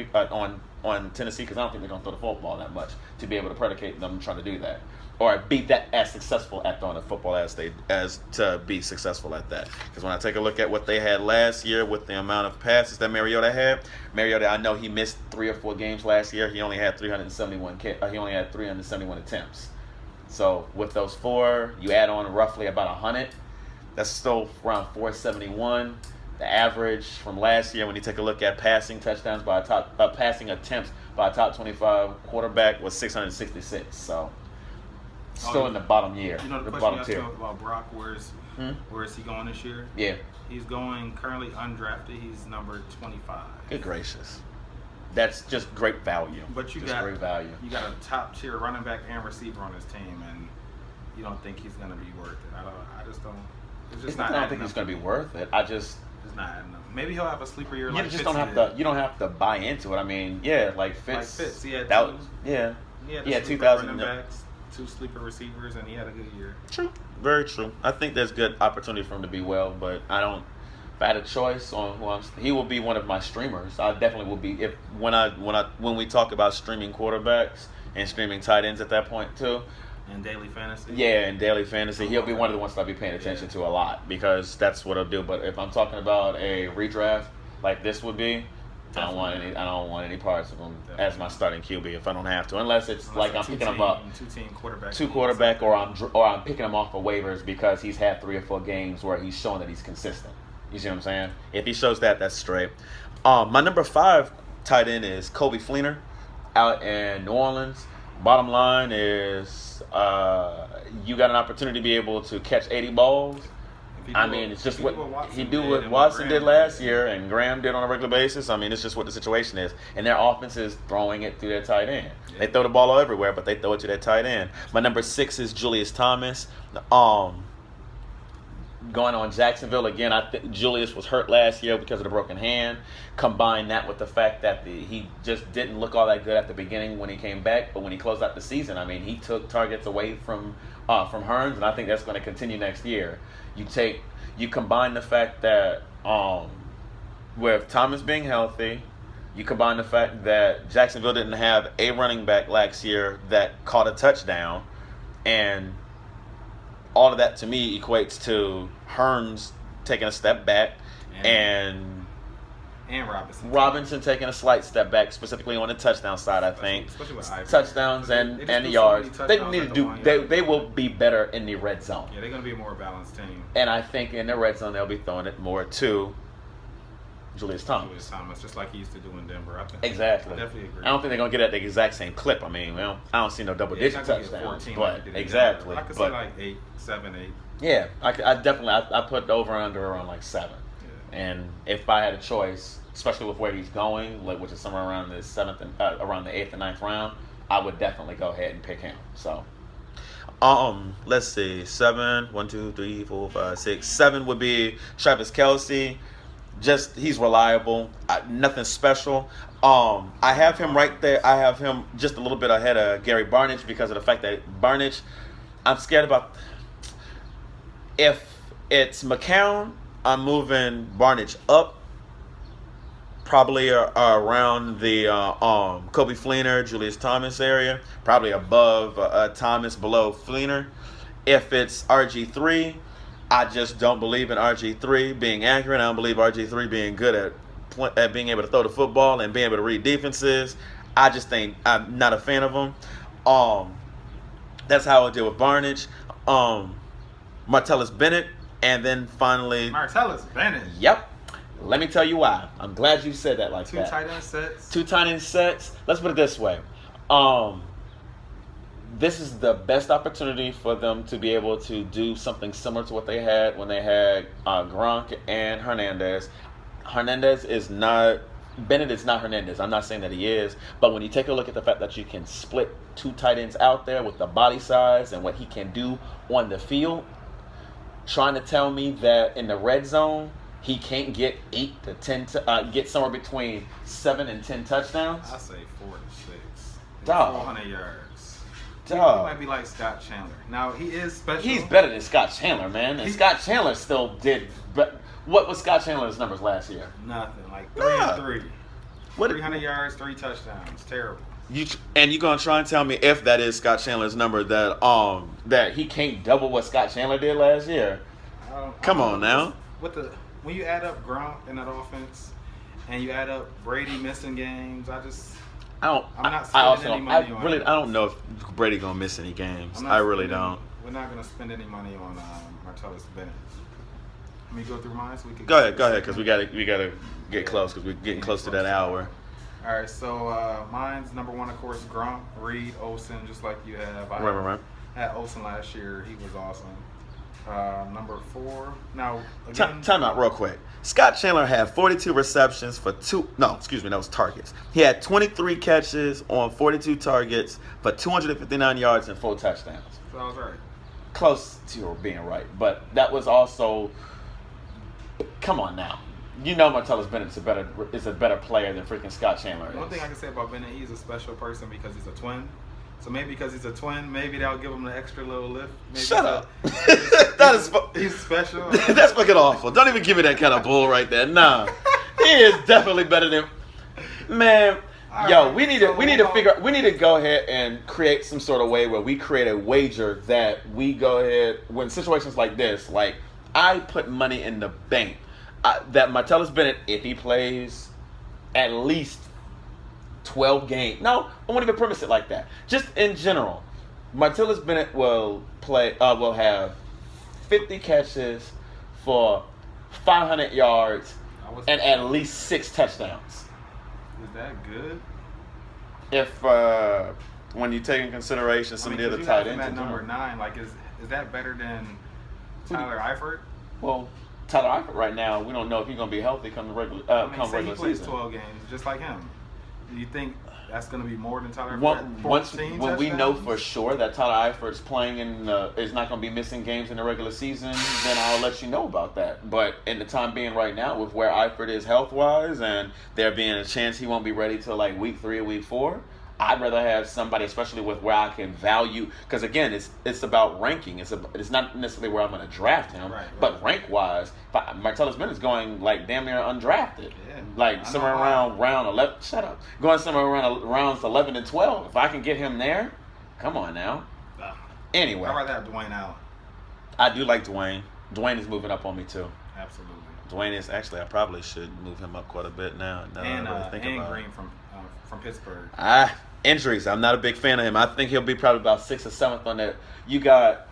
on Tennessee because I don't think they're going to throw the football that much to be able to predicate them trying to do that or be that as successful at throwing the football as to be successful at that. Because when I take a look at what they had last year with the amount of passes that Mariota had, I know he missed 3 or 4 games last year. He only had 371 attempts. So with those 4, you add on roughly about 100. That's still around 471. The average from last year, when you take a look at passing touchdowns by passing attempts by a top 25 quarterback, was 666. So still in the bottom year. You know the question you asked about Brock, where is he going this year? Yeah. He's going currently undrafted. He's number 25. Good gracious. That's just great value. But you got a top tier running back and receiver on his team, and you don't think he's going to be worth it. I just don't. It's just not. I don't think he's going to be worth it. It's not adding up. Maybe he'll have a sleeper year. You like just Fitz don't have did. to. You don't have to buy into it. I mean, yeah, like Fitz. Like Fitz, he had that, two. Yeah. He had 2000 running backs, 2 sleeper receivers, and he had a good year. True. Very true. I think there's good opportunity for him to be well, but I don't. If I had a choice on who he will be one of my streamers. I definitely will be when we talk about streaming quarterbacks and streaming tight ends at that point too. In daily fantasy? Yeah, in daily fantasy. He'll be one of the ones that I'll be paying attention to a lot because that's what he'll do. But if I'm talking about a redraft like this would be, I don't want any parts of him as my starting QB if I don't have to. Unless I'm picking him up. Two quarterback or I'm picking him off of waivers because he's had 3 or 4 games where he's shown that he's consistent. You see what I'm saying? If he shows that, that's straight. My number 5 tight end is Kobe Fleener out in New Orleans. Bottom line is you got an opportunity to be able to catch 80 balls. I mean, it's just what he do what Watson did last year and Graham did on a regular basis. I mean, it's just what the situation is. And their offense is throwing it through their tight end. Yeah. They throw the ball all everywhere, but they throw it to their tight end. My number 6 is Julius Thomas. Going on Jacksonville again, I think Julius was hurt last year because of the broken hand. Combine that with the fact that he just didn't look all that good at the beginning when he came back, but when he closed out the season, I mean, he took targets away from Hearns, and I think that's going to continue next year. You combine the fact that with Thomas being healthy, you combine the fact that Jacksonville didn't have a running back last year that caught a touchdown, and all of that to me equates to Hearns taking a step back and Robinson taking a slight step back, specifically on the touchdown side. I think especially with Ivory. Touchdowns and the yards. They need to do. They will be better in the red zone. Yeah, they're going to be a more balanced team. And I think in the red zone they'll be throwing it more to Julius Thomas, just like he used to do in Denver. Exactly. I definitely agree. I don't think they're gonna get at the exact same clip. I mean, I don't see no double-digit touchdowns, but exactly. I could say like 8, 7, 8. Yeah, I definitely I put over under around like 7. Yeah. And if I had a choice, especially with where he's going, like which is somewhere around the 7th and around the 8th and 9th round, I would definitely go ahead and pick him. So, let's see, 7, 1, 2, 3, 4, 5, 6, 7 would be Travis Kelce. Just he's reliable, nothing special. I have him right there. I have him just a little bit ahead of Gary Barnidge because of the fact that Barnidge, I'm scared about. If it's McCown, I'm moving Barnidge up, probably around the Kobe Fleener, Julius Thomas area, probably above Thomas, below Fleener. If it's RG3. I just don't believe in RG3 being accurate. I don't believe RG3 being good at being able to throw the football and being able to read defenses. I just think I'm not a fan of him. That's how I deal with Barnidge. Martellus Bennett, and then finally Martellus Bennett. Yep. Let me tell you why. I'm glad you said that like that. 2 tight end sets. 2 tight end sets. Let's put it this way. This is the best opportunity for them to be able to do something similar to what they had when they had Gronk and Hernandez. Bennett is not Hernandez. I'm not saying that he is. But when you take a look at the fact that you can split 2 tight ends out there with the body size and what he can do on the field, trying to tell me that in the red zone, he can't get 8 to 10, get somewhere between 7 and 10 touchdowns? I say 4 to 6. Dog. 400 yards. He Dog. might be like Scott Chandler. Now, he is special. He's better than Scott Chandler, man. And Scott Chandler still did. But what was Scott Chandler's numbers last year? Nothing. Like 3 and 3. What? 300 yards, 3 touchdowns. Terrible. You're gonna try and tell me if that is Scott Chandler's number that he can't double what Scott Chandler did last year? Come on now. When you add up Gronk in that offense, and you add up Brady missing games, I'm not spending any money on it. I don't know if Brady gonna miss any games. I really don't. We're not gonna spend any money on Martellus Bennett. Let me go through mine so we can. Go ahead, because we gotta get close because we're getting close to that hour. All right, so mine's number 1, of course, Gronk, Reed, Olsen, just like you have. Right. Had Olsen last year. He was awesome. Number 4. Now, again, time out real quick. Scott Chandler had 42 receptions for that was targets. He had 23 catches on 42 targets for 259 yards and 4 touchdowns. So I was right. Close to being right, but that was also. Come on now. You know Martellus Bennett is a better player than freaking Scott Chandler is. One thing I can say about Bennett, he's a special person because he's a twin. So maybe because he's a twin, maybe that'll give him an extra little lift. Maybe Shut up. He's special. That's fucking awful. Don't even give me that kind of bull right there. Nah. He is definitely better than man. Yo, we need to go ahead and create some sort of way where we create a wager that we go ahead when situations like this, like I put money in the bank that Martellus Bennett, if he plays at least 12 games. No, I won't even premise it like that. Just in general, Martellus Bennett will have 50 catches for 500 yards and at least 6 touchdowns. Is that good? If when you take in consideration some of the other tight ends, at number 9, like is that better than Tyler Eifert? Well, Tyler Eifert right now, we don't know if he's going to be healthy come regular say he plays season. 12 games, just like him. Do you think that's going to be more than Tyler Eifert? When we know for sure that Tyler Eifert's playing is not going to be missing games in the regular season, then I'll let you know about that. But in the time being right now, with where Eifert is health-wise and there being a chance he won't be ready till like week 3 or week 4, I'd rather have somebody, especially with where I can value, because again, it's about ranking. It's not necessarily where I'm going to draft him, but rank-wise, Martellus Bennett's going like damn near undrafted, like somewhere around round 11. Shut up, going somewhere around rounds 11 and 12. If I can get him there, come on now. Anyway, I'd rather have Dwayne Allen. I do like Dwayne. Dwayne is moving up on me too. Absolutely. Dwayne is actually. I probably should move him up quite a bit now. And Green from Pittsburgh. Injuries. I'm not a big fan of him. I think he'll be probably about 6th or 7th on that. You got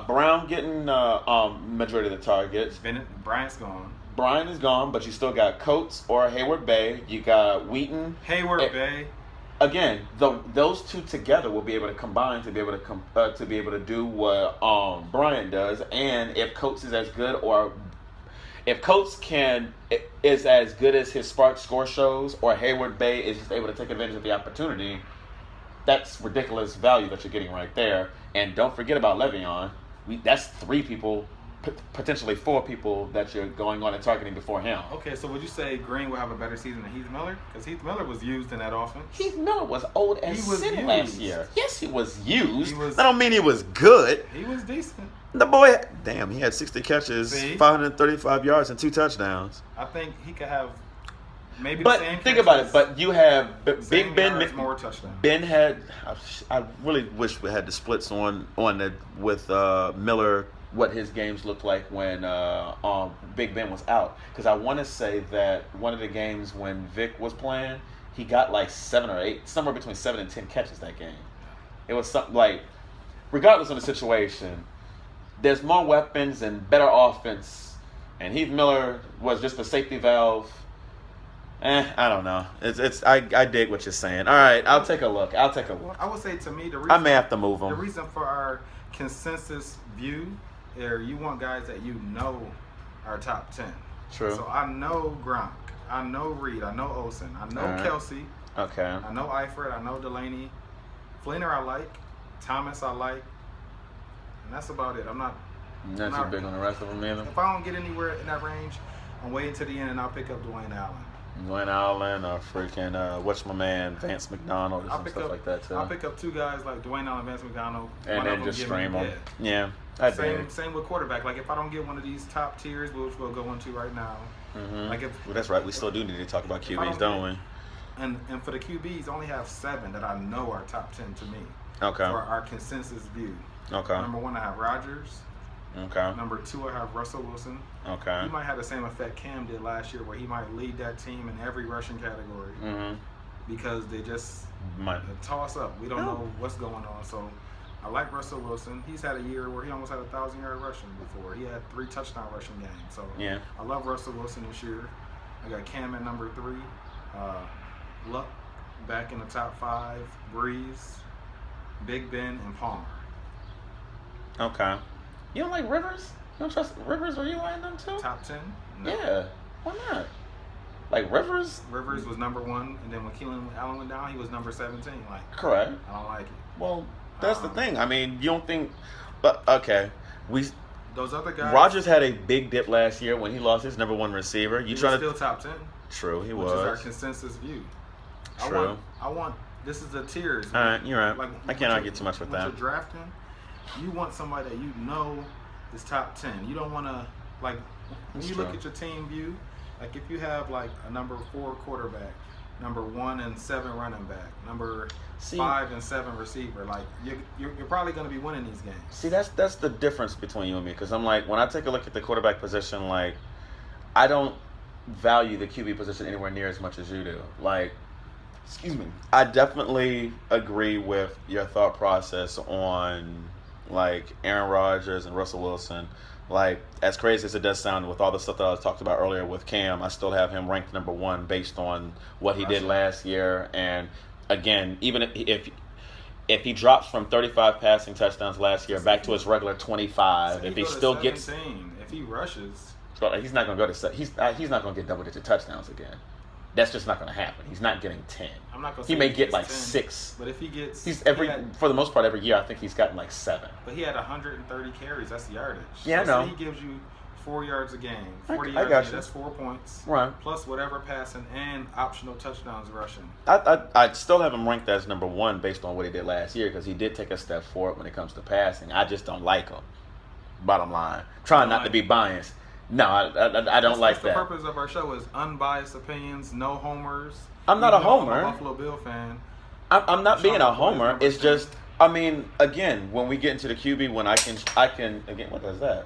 Brown getting majority of the targets. Bryant's gone. Brian is gone, but you still got Coates or Hayward Bay. You got Wheaton. Bay. Again, those two together will be able to combine to be able to do what Brian does. And if Coates is as good, or if Coates is as good as his spark score shows, or Hayward Bay is just able to take advantage of the opportunity, that's ridiculous value that you're getting right there. And don't forget about Le'Veon. That's 3 people, potentially 4 people that you're going on and targeting before him. Okay, so would you say Green will have a better season than Heath Miller? Because Heath Miller was used in that offense. Heath Miller was old as sin last year. Yes, he was used. That don't mean he was good. He was decent. The boy, damn, he had 60 catches, 535 yards, and 2 touchdowns. I think he could have maybe but the same think about it. But you have Big Ben. More touchdowns. Ben had. I really wish we had the splits on the with Miller. What his games looked like when Big Ben was out. Because I want to say that one of the games when Vic was playing, he got like 7 or 8, somewhere between 7 and 10 catches that game. It was something like, regardless of the situation, there's more weapons and better offense. And Heath Miller was just a safety valve. I don't know. I dig what you're saying. All right, I'll take a look. I would say to me, I may have to move him. The reason for our consensus view is you want guys that you know are top 10. True. So I know Gronk. I know Reed. I know Olsen. I know Kelsey. Okay. I know Eifert. I know Delaney. Fleener I like. Thomas I like. And that's about it. I'm not too big on the rest of them either. If I don't get anywhere in that range, I'm waiting to the end and I'll pick up Dwayne Allen. Dwayne Allen or freaking Vance McDonald or some stuff like that too. I'll pick up 2 guys like Dwayne Allen, Vance McDonald, and then just stream them. Yeah, same with quarterback. Like if I don't get one of these top tiers, which we'll go into right now. Mm-hmm. Like well, that's right. We still do need to talk about QBs, don't we? And for the QBs, I only have 7 that I know are top 10 to me. Okay. For our consensus view. Okay. Number 1, I have Rodgers. Okay. Number 2, I have Russell Wilson. Okay. He might have the same effect Cam did last year, where he might lead that team in every rushing category. Mm-hmm. Because they just toss up. We don't know what's going on. So I like Russell Wilson. He's had a year where he almost had 1,000-yard rushing before. He had 3 touchdown rushing games. So yeah. I love Russell Wilson this year. I got Cam at number 3. Luck back in the top 5. Breeze, Big Ben, and Palmer. Okay. You don't like Rivers? You don't trust Rivers? Are you liking them too? Top 10? No. Yeah. Why not? Like Rivers? Rivers was number 1, and then when Keelan Allen went down, he was number 17. Like, correct. I don't like it. Well, that's the thing. I mean, you don't think? But okay, those other guys. Rodgers had a big dip last year when he lost his number 1 receiver. He was still top 10. True, he was. Which is our consensus view. True. I want. This is the tiers. All right, you're right. Like, I can't argue too much with that. When you're drafting, you want somebody that you know is top 10. You don't want to like when you look at your team view. Like if you have like a number 4 quarterback, number 1 and 7 running back, number 5 and 7 receiver, like you're probably going to be winning these games. See, that's the difference between you and me, because I'm like, when I take a look at the quarterback position, like I don't value the QB position anywhere near as much as you do. Like, excuse me, I definitely agree with your thought process on like Aaron Rodgers and Russell Wilson. Like, as crazy as it does sound, with all the stuff that I talked about earlier with Cam, I still have him ranked number 1 based on what he did last year. And again, even if he drops from 35 passing touchdowns last year back to his regular 25, if he still gets he rushes. But he's not going to go to he's not going to get double-digit touchdowns again. That's just not going to happen. He's not getting 10. I'm not going to say he may get like 10, 6. But if he gets... For the most part, every year, I think he's gotten like 7. But he had 130 carries. That's the yardage. Yeah, so I know. He gives you 4 yards a game. 40 I yards got a game. you. That's 4 points. Right. Plus whatever passing and optional touchdowns rushing. I still have him ranked as number 1 based on what he did last year because he did take a step forward when it comes to passing. I just don't like him. Bottom line. Trying not to be biased. No, I don't like that. The purpose of our show is unbiased opinions, no homers. I'm not a homer. I'm a Buffalo Bill fan. I'm not being a homer. It's just, I mean, again, when we get into the QB, when I can again, what is that?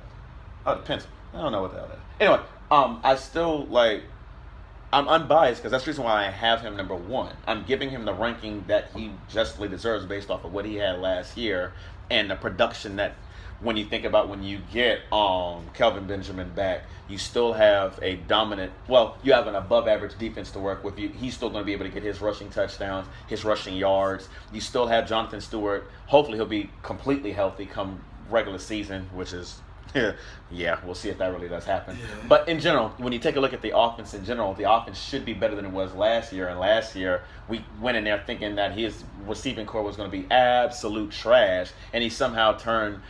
Oh, the pencil. I don't know what the hell that is. Anyway, I still like, I'm unbiased because that's the reason why I have him number 1. I'm giving him the ranking that he justly deserves based off of what he had last year and the production that. When you think about when you get Kelvin Benjamin back, you still have a dominant, you have an above average defense to work with. He's still going to be able to get his rushing touchdowns, his rushing yards. You still have Jonathan Stewart. Hopefully he'll be completely healthy come regular season, which is, yeah, we'll see if that really does happen. Yeah. But in general, when you take a look at the offense in general, the offense should be better than it was last year. And last year, we went in there thinking that his receiving core was going to be absolute trash, and he somehow turned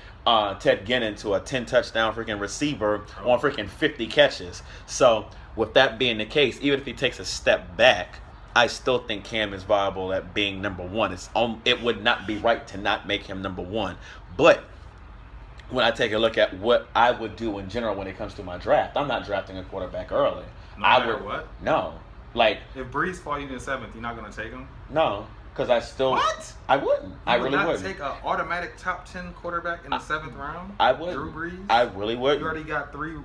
Ted Ginn into a 10-touchdown freaking receiver on freaking 50 catches. So with that being the case, even if he takes a step back, I still think Cam is viable at being number 1. It would not be right to not make him number 1. But when I take a look at what I would do in general when it comes to my draft, I'm not drafting a quarterback early. No matter what? No. Like, if Breeze fall you in the 7th, you're not going to take him? No. Because I still... What? I wouldn't. I really wouldn't. Take an automatic top 10 quarterback in the 7th round? I would. Drew Brees? I really wouldn't. You already got three you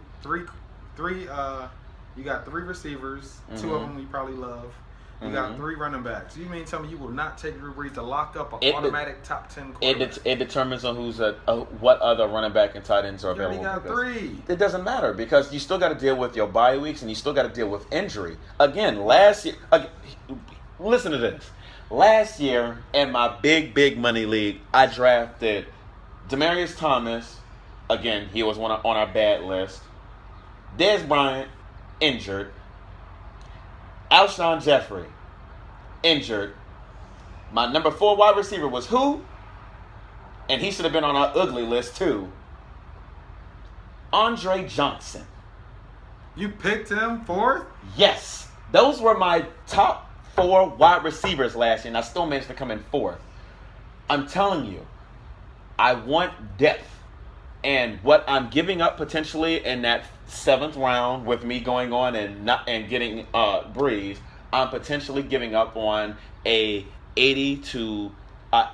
got 3 receivers. 2 of them you probably love. You got 3 running backs. You mean tell me you will not take Drew Brees to lock up an automatic top 10 quarterback? It determines on who's what other running back and tight ends are available. You already got 3. It doesn't matter because you still got to deal with your bye weeks and you still got to deal with injury. Again, last year... listen to this. Last year, in my big money league, I drafted Demaryius Thomas. Again, he was on our bad list. Dez Bryant, injured. Alshon Jeffrey, injured. My number 4 wide receiver was who? And he should have been on our ugly list too. Andre Johnson. You picked him 4th? Yes. Those were my top 4 wide receivers last year, and I still managed to come in 4th. I'm telling you, I want depth. And what I'm giving up potentially in that 7th round with me going on and getting Breeze, I'm potentially giving up on a 80 to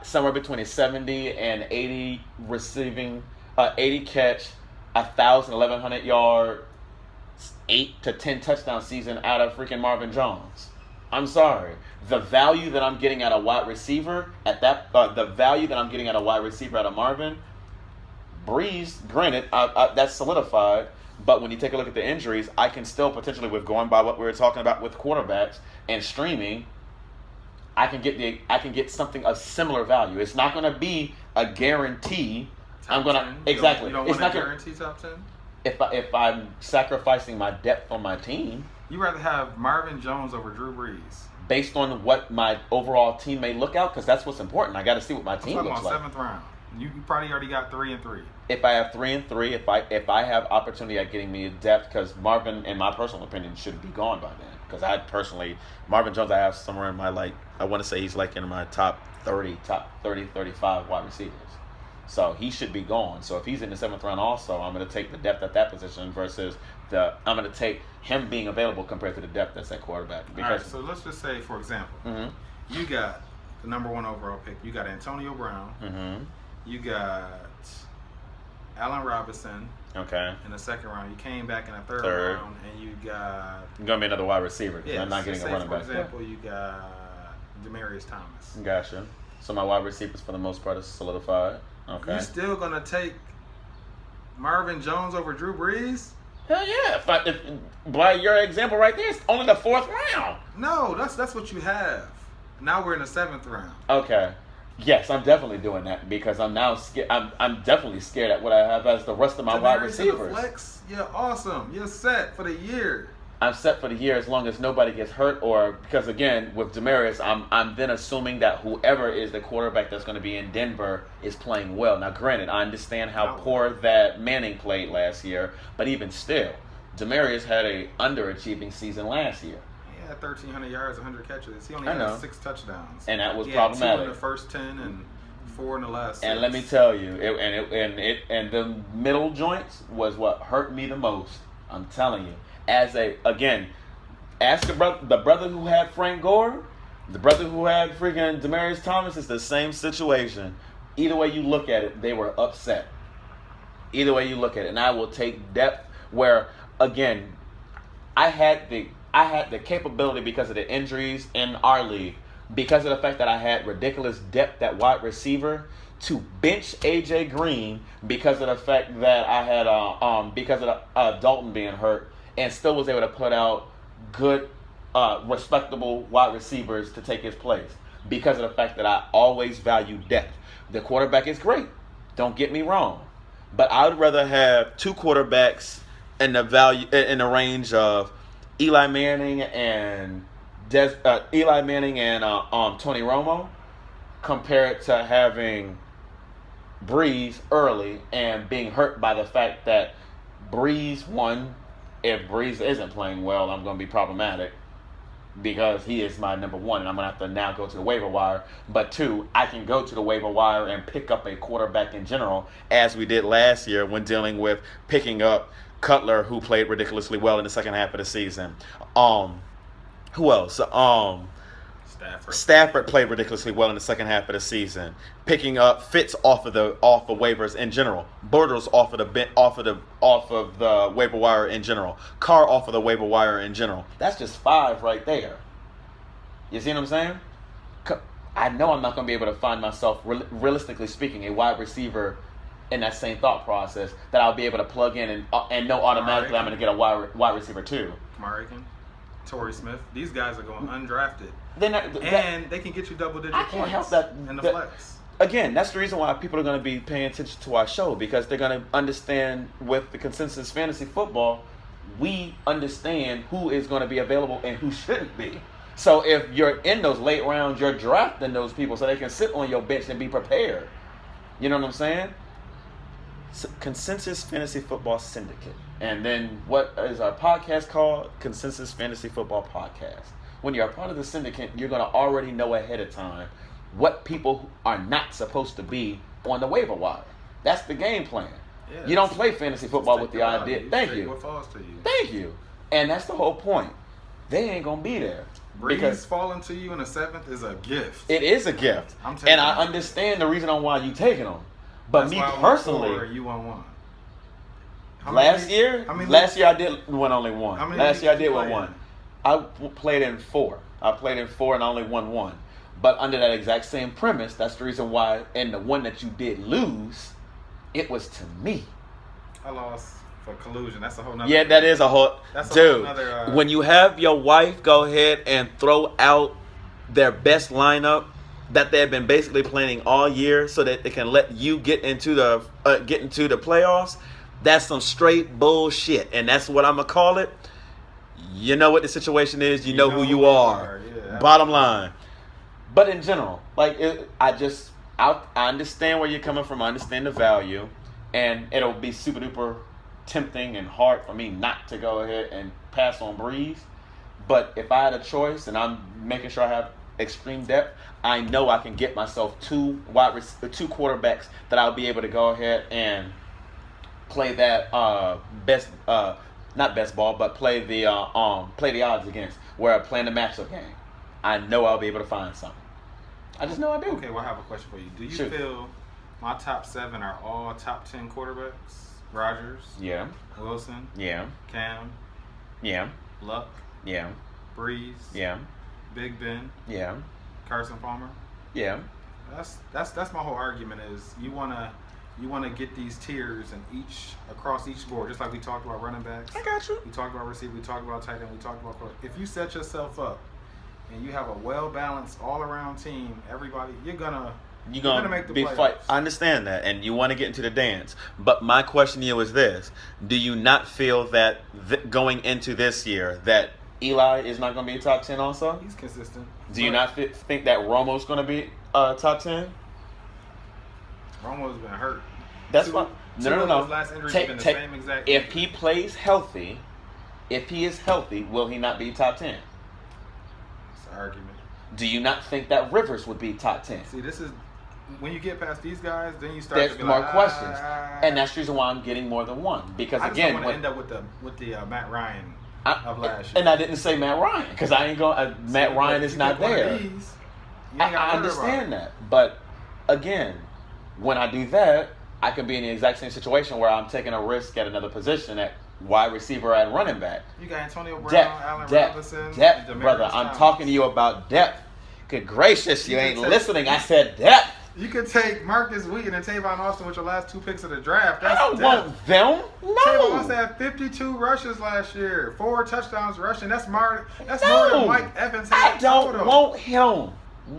somewhere between a 70 and 80 receiving, 80 catch, 1,000, 1,100 yard, 8 to 10 touchdown season out of freaking Marvin Jones. I'm sorry. The value that I'm getting at a wide receiver the value that I'm getting at a wide receiver out of Marvin, Breeze, granted, that's solidified. But when you take a look at the injuries, I can still potentially, with going by what we were talking about with quarterbacks and streaming, I can get something of similar value. It's not going to be a guarantee. Top 10? Exactly. You don't it's want not to guarantee top 10? If I'm sacrificing my depth on my team, you rather have Marvin Jones over Drew Brees based on what my overall team may look out, because that's what's important. I got to see what my team looks like. 7th round. You probably already got 3 and 3. If I have 3 and 3, if I have opportunity at getting me depth, because Marvin, in my personal opinion, should be gone by then. Because Marvin Jones, I have somewhere in my I want to say he's in my top 30, 35 wide receivers. So he should be gone. So if he's in the 7th round also, I'm going to take the depth at that position versus I'm going to take him being available compared to the depth that's at quarterback. All right, so let's just say, for example, you got the number 1 overall pick. You got Antonio Brown. Mm-hmm. You got Allen Robinson. Okay. In the 2nd round. You came back in the 3rd round, and you got... You're going to be another wide receiver. Yeah, I'm not getting a running back. For example, you got Demaryius Thomas. Gotcha. So my wide receivers, for the most part, is solidified. Okay. You still going to take Marvin Jones over Drew Brees? Hell yeah. If by your example right there, it's only the 4th round. No, that's what you have. Now we're in the 7th round. Okay. Yes, I'm definitely doing that because I'm now scared. I'm definitely scared at what I have as the rest of my wide receivers. Flex, you're awesome. You're set for the year. I'm set for the year as long as nobody gets hurt, or because again with Demaryius, I'm then assuming that whoever is the quarterback that's going to be in Denver is playing well. Now, granted, I understand how poor that Manning played last year, but even still, Demaryius had a underachieving season last year. He had 1,300 yards, 100 catches. He only had 6 touchdowns, and that was he problematic. Had 2 in the first 10 and 4 in the last 6. And let me tell you, and the middle joints was what hurt me the most. I'm telling you. Ask the brother who had Frank Gore, the brother who had freaking Demaryius Thomas. It's the same situation. Either way you look at it, they were upset. Either way you look at it, and I will take depth where again, I had the capability because of the injuries in our league, because of the fact that I had ridiculous depth at wide receiver, to bench AJ Green because of the fact that I had because of Dalton being hurt, and still was able to put out good, respectable wide receivers to take his place because of the fact that I always value depth. The quarterback is great, don't get me wrong, but I would rather have 2 quarterbacks in the range of Eli Manning and Tony Romo compared to having Breeze early and being hurt by the fact that Breeze, one, if Breeze isn't playing well, I'm going to be problematic because he is my number 1 and I'm going to have to now go to the waiver wire. But 2, I can go to the waiver wire and pick up a quarterback in general, as we did last year when dealing with picking up Cutler, who played ridiculously well in the second half of the season. Who else? Stafford played ridiculously well in the second half of the season. Picking up Fitz off of waivers in general. Bortles off of the waiver wire in general. Carr off of the waiver wire in general. That's just 5 right there. You see what I'm saying? I know I'm not going to be able to find myself, realistically speaking, a wide receiver in that same thought process that I'll be able to plug in and know automatically I'm going to get a wide receiver too. Kamar Aiken, Torrey Smith. These guys are going undrafted. And they can get you double-digit I points can't help that in the flex. Again, that's the reason why people are going to be paying attention to our show, because they're going to understand with the consensus fantasy football, we understand who is going to be available and who shouldn't be. So if you're in those late rounds, you're drafting those people so they can sit on your bench and be prepared. You know what I'm saying? Consensus Fantasy Football Syndicate. And then what is our podcast called? Consensus Fantasy Football Podcast. When you're a part of the syndicate, you're going to already know ahead of time what people are not supposed to be on the waiver wire. That's the game plan. Yeah, you don't play fantasy football with the idea. Thank you. What falls to you. Thank you. And that's the whole point. They ain't going to be there. Breeze falling to you in the 7th is a gift. It is a gift. And I understand the reason on why you taking them. But me personally, you won 1. Last year I did win only 1. Last year I did win 1. I played in 4. I played in 4 and I only won 1. But under that exact same premise, that's the reason why in the one that you did lose, it was to me. I lost for collusion. That's a whole nother. Yeah, that is a whole. That's dude. A whole nother, when you have your wife go ahead and throw out their best lineup that they've been basically planning all year, so that they can let you get into the playoffs, that's some straight bullshit, and that's what I'm gonna call it. You know what the situation is. You know who you are. Yeah, bottom line. But in general, I understand where you're coming from. I understand the value, and it'll be super duper tempting and hard for me not to go ahead and pass on Breeze. But if I had a choice and I'm making sure I have extreme depth, I know I can get myself 2 quarterbacks that I'll be able to go ahead and play that not best ball, but play the odds against, where I'm playing the matchup game. I know I'll be able to find something. I just know I do. Okay, well, I have a question for you. Do you feel my top 7 are all top 10 quarterbacks? Rodgers. Yeah. Wilson. Yeah. Cam. Yeah. Luck. Yeah. Breeze. Yeah. Big Ben. Yeah. Carson Palmer. Yeah. That's my whole argument is you wanna get these tiers and across each board, just like we talked about running backs. I got you. We talked about receiver. We talked about tight end. We talked about quarterback. If you set yourself up and you have a well balanced all around team, everybody you're gonna you're gonna make the be playoffs. fight. I understand that, and you want to get into the dance. But my question to you is this: do you not feel that going into this year that Eli is not going to be a top 10 also? He's consistent. Do you not think that Romo's going to be top 10? Romo's been hurt. That's fine. No. His last injury has been the same exact. If he plays healthy, if he is healthy, will he not be top 10? It's an argument. Do you not think that Rivers would be top 10? See, this is when you get past these guys, then you start There's to be more like, questions, and that's the reason why I'm getting more than one. Because I just again, don't want to end up with the Matt Ryan of last year. And I didn't say Matt Ryan because I ain't going. Matt Ryan is not there. I understand that, but again, when I do that, I can be in the exact same situation where I'm taking a risk at another position at wide receiver and running back. You got Antonio Brown, Allen Robinson, depth, and brother. I'm talking to you about depth. Good gracious, you ain't listening. I said depth. You could take Marcus Wheaton and Tavon Austin with your last 2 picks of the draft. That's I don't want them. No. Tavon Austin had 52 rushes last year, 4 touchdowns rushing. That's more than Mike Evans had. I don't want him.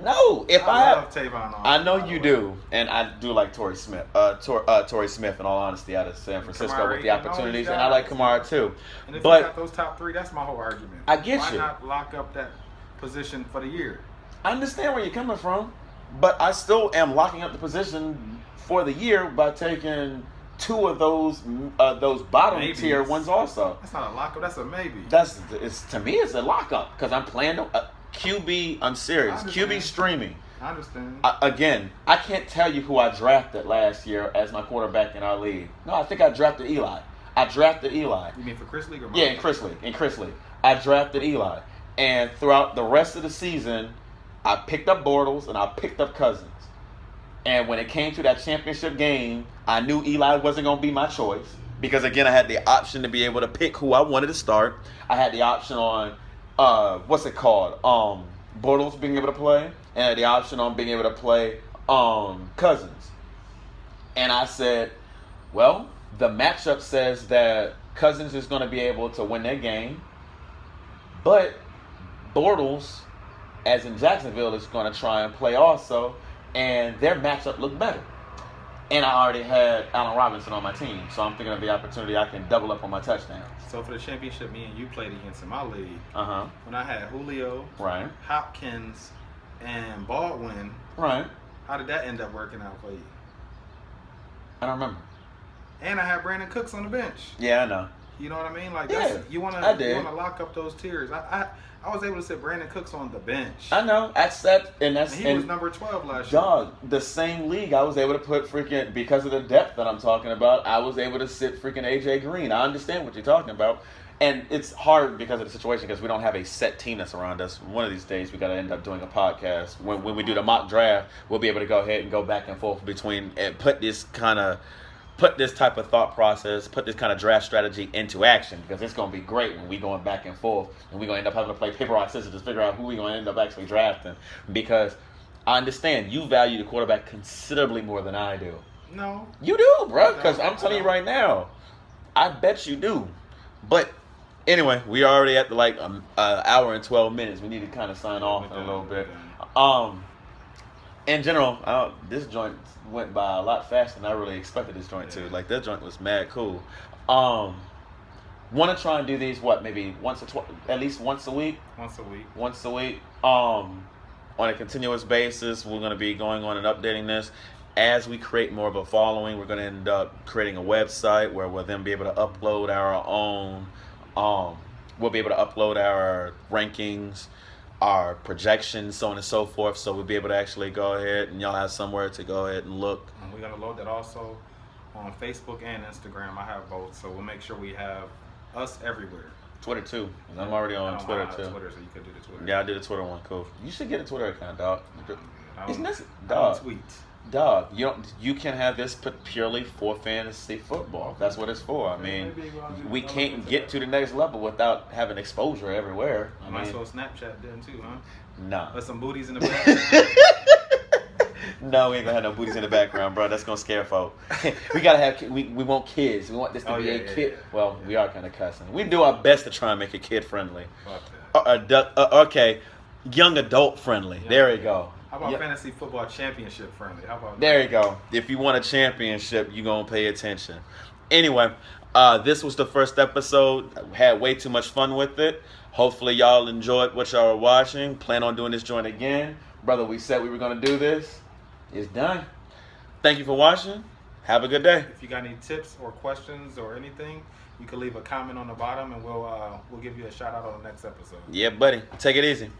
No, I love Tavon Austin. I know you do, and I do like Torrey Smith. Torrey Smith, in all honesty, out of San Francisco with the opportunities, and I like Kamara too. And if but you got those top 3, that's my whole argument. I get Why you. Why not lock up that position for the year? I understand where you're coming from, but I still am locking up the position for the year by taking 2 of those bottom tier ones also. That's not a lockup. That's a maybe. To me, it's a lockup because I'm playing QB. I'm serious. QB streaming. I understand. Again, I can't tell you who I drafted last year as my quarterback in our league. No, I think I drafted Eli. You mean for Chris League or Yeah, in Chris League. I drafted Eli. And throughout the rest of the season, I picked up Bortles and I picked up Cousins. And when it came to that championship game, I knew Eli wasn't going to be my choice. Because, again, I had the option to be able to pick who I wanted to start. I had the option on, Bortles being able to play. And I had the option on being able to play Cousins. And I said, well, the matchup says that Cousins is going to be able to win that game. But Bortles, as in Jacksonville, is going to try and play also, and their matchup looked better. And I already had Allen Robinson on my team, so I'm thinking of the opportunity I can double up on my touchdowns. So for the championship, me and you played against in my league. When I had Julio, right, Hopkins, and Baldwin, right, how did that end up working out for you? I don't remember. And I had Brandon Cooks on the bench. Yeah, I know. You know what I mean? Like, yeah, you want to lock up those tiers. I was able to sit Brandon Cooks on the bench. I know. And he was number 12 last year. Dog, the same league, I was able to put freaking, because of the depth that I'm talking about, I was able to sit freaking AJ Green. I understand what you're talking about. And it's hard because of the situation because we don't have a set team that's around us. One of these days, we got to end up doing a podcast. When we do the mock draft, we'll be able to go ahead and go back and forth between and put this type of thought process, put this kind of draft strategy into action because it's going to be great when we going back and forth and we're going to end up having to play paper, rock, scissors to figure out who we're going to end up actually drafting because I understand you value the quarterback considerably more than I do. No. You do, bro, because I'm telling you right now, I bet you do. But anyway, we already at an hour and 12 minutes. We need to kind of sign off in a little bit. In general, this joint went by a lot faster than I really expected this joint to. Like, that joint was mad cool. Want to try and do these, maybe at least once a week? Once a week. On a continuous basis, we're going to be going on and updating this. As we create more of a following, we're going to end up creating a website where we'll then be able to upload our own, we'll be able to upload our rankings, our projections, so on and so forth, so we'll be able to actually go ahead and y'all have somewhere to go ahead and look. And we're going to load that also on Facebook and Instagram. I have both, so we'll make sure we have us everywhere. Twitter too, because I'm already on Twitter too. Twitter, so you could do the Twitter. Yeah, I did a Twitter one, cool. You should get a Twitter account, dog. Isn't this, dog? I don't tweet. Dog, you can have this put purely for fantasy football. That's what it's for. I mean, we can't get to the next level without having exposure everywhere. I might as well Snapchat then too, huh? No. Put some booties in the background. No, we ain't gonna have no booties in the background, bro. That's gonna scare folk. We gotta have. We want kids. We want this to be a kid. Yeah. Well, we are kind of cussing. We do our best to try and make it kid friendly. Okay. Young adult friendly. There we go. How about fantasy football championship friendly? How about there you go. If you want a championship, you're going to pay attention. Anyway, this was the first episode. Had way too much fun with it. Hopefully y'all enjoyed what y'all were watching. Plan on doing this joint again. Brother, we said we were going to do this. It's done. Thank you for watching. Have a good day. If you got any tips or questions or anything, you can leave a comment on the bottom and we'll give you a shout out on the next episode. Yeah, buddy. Take it easy.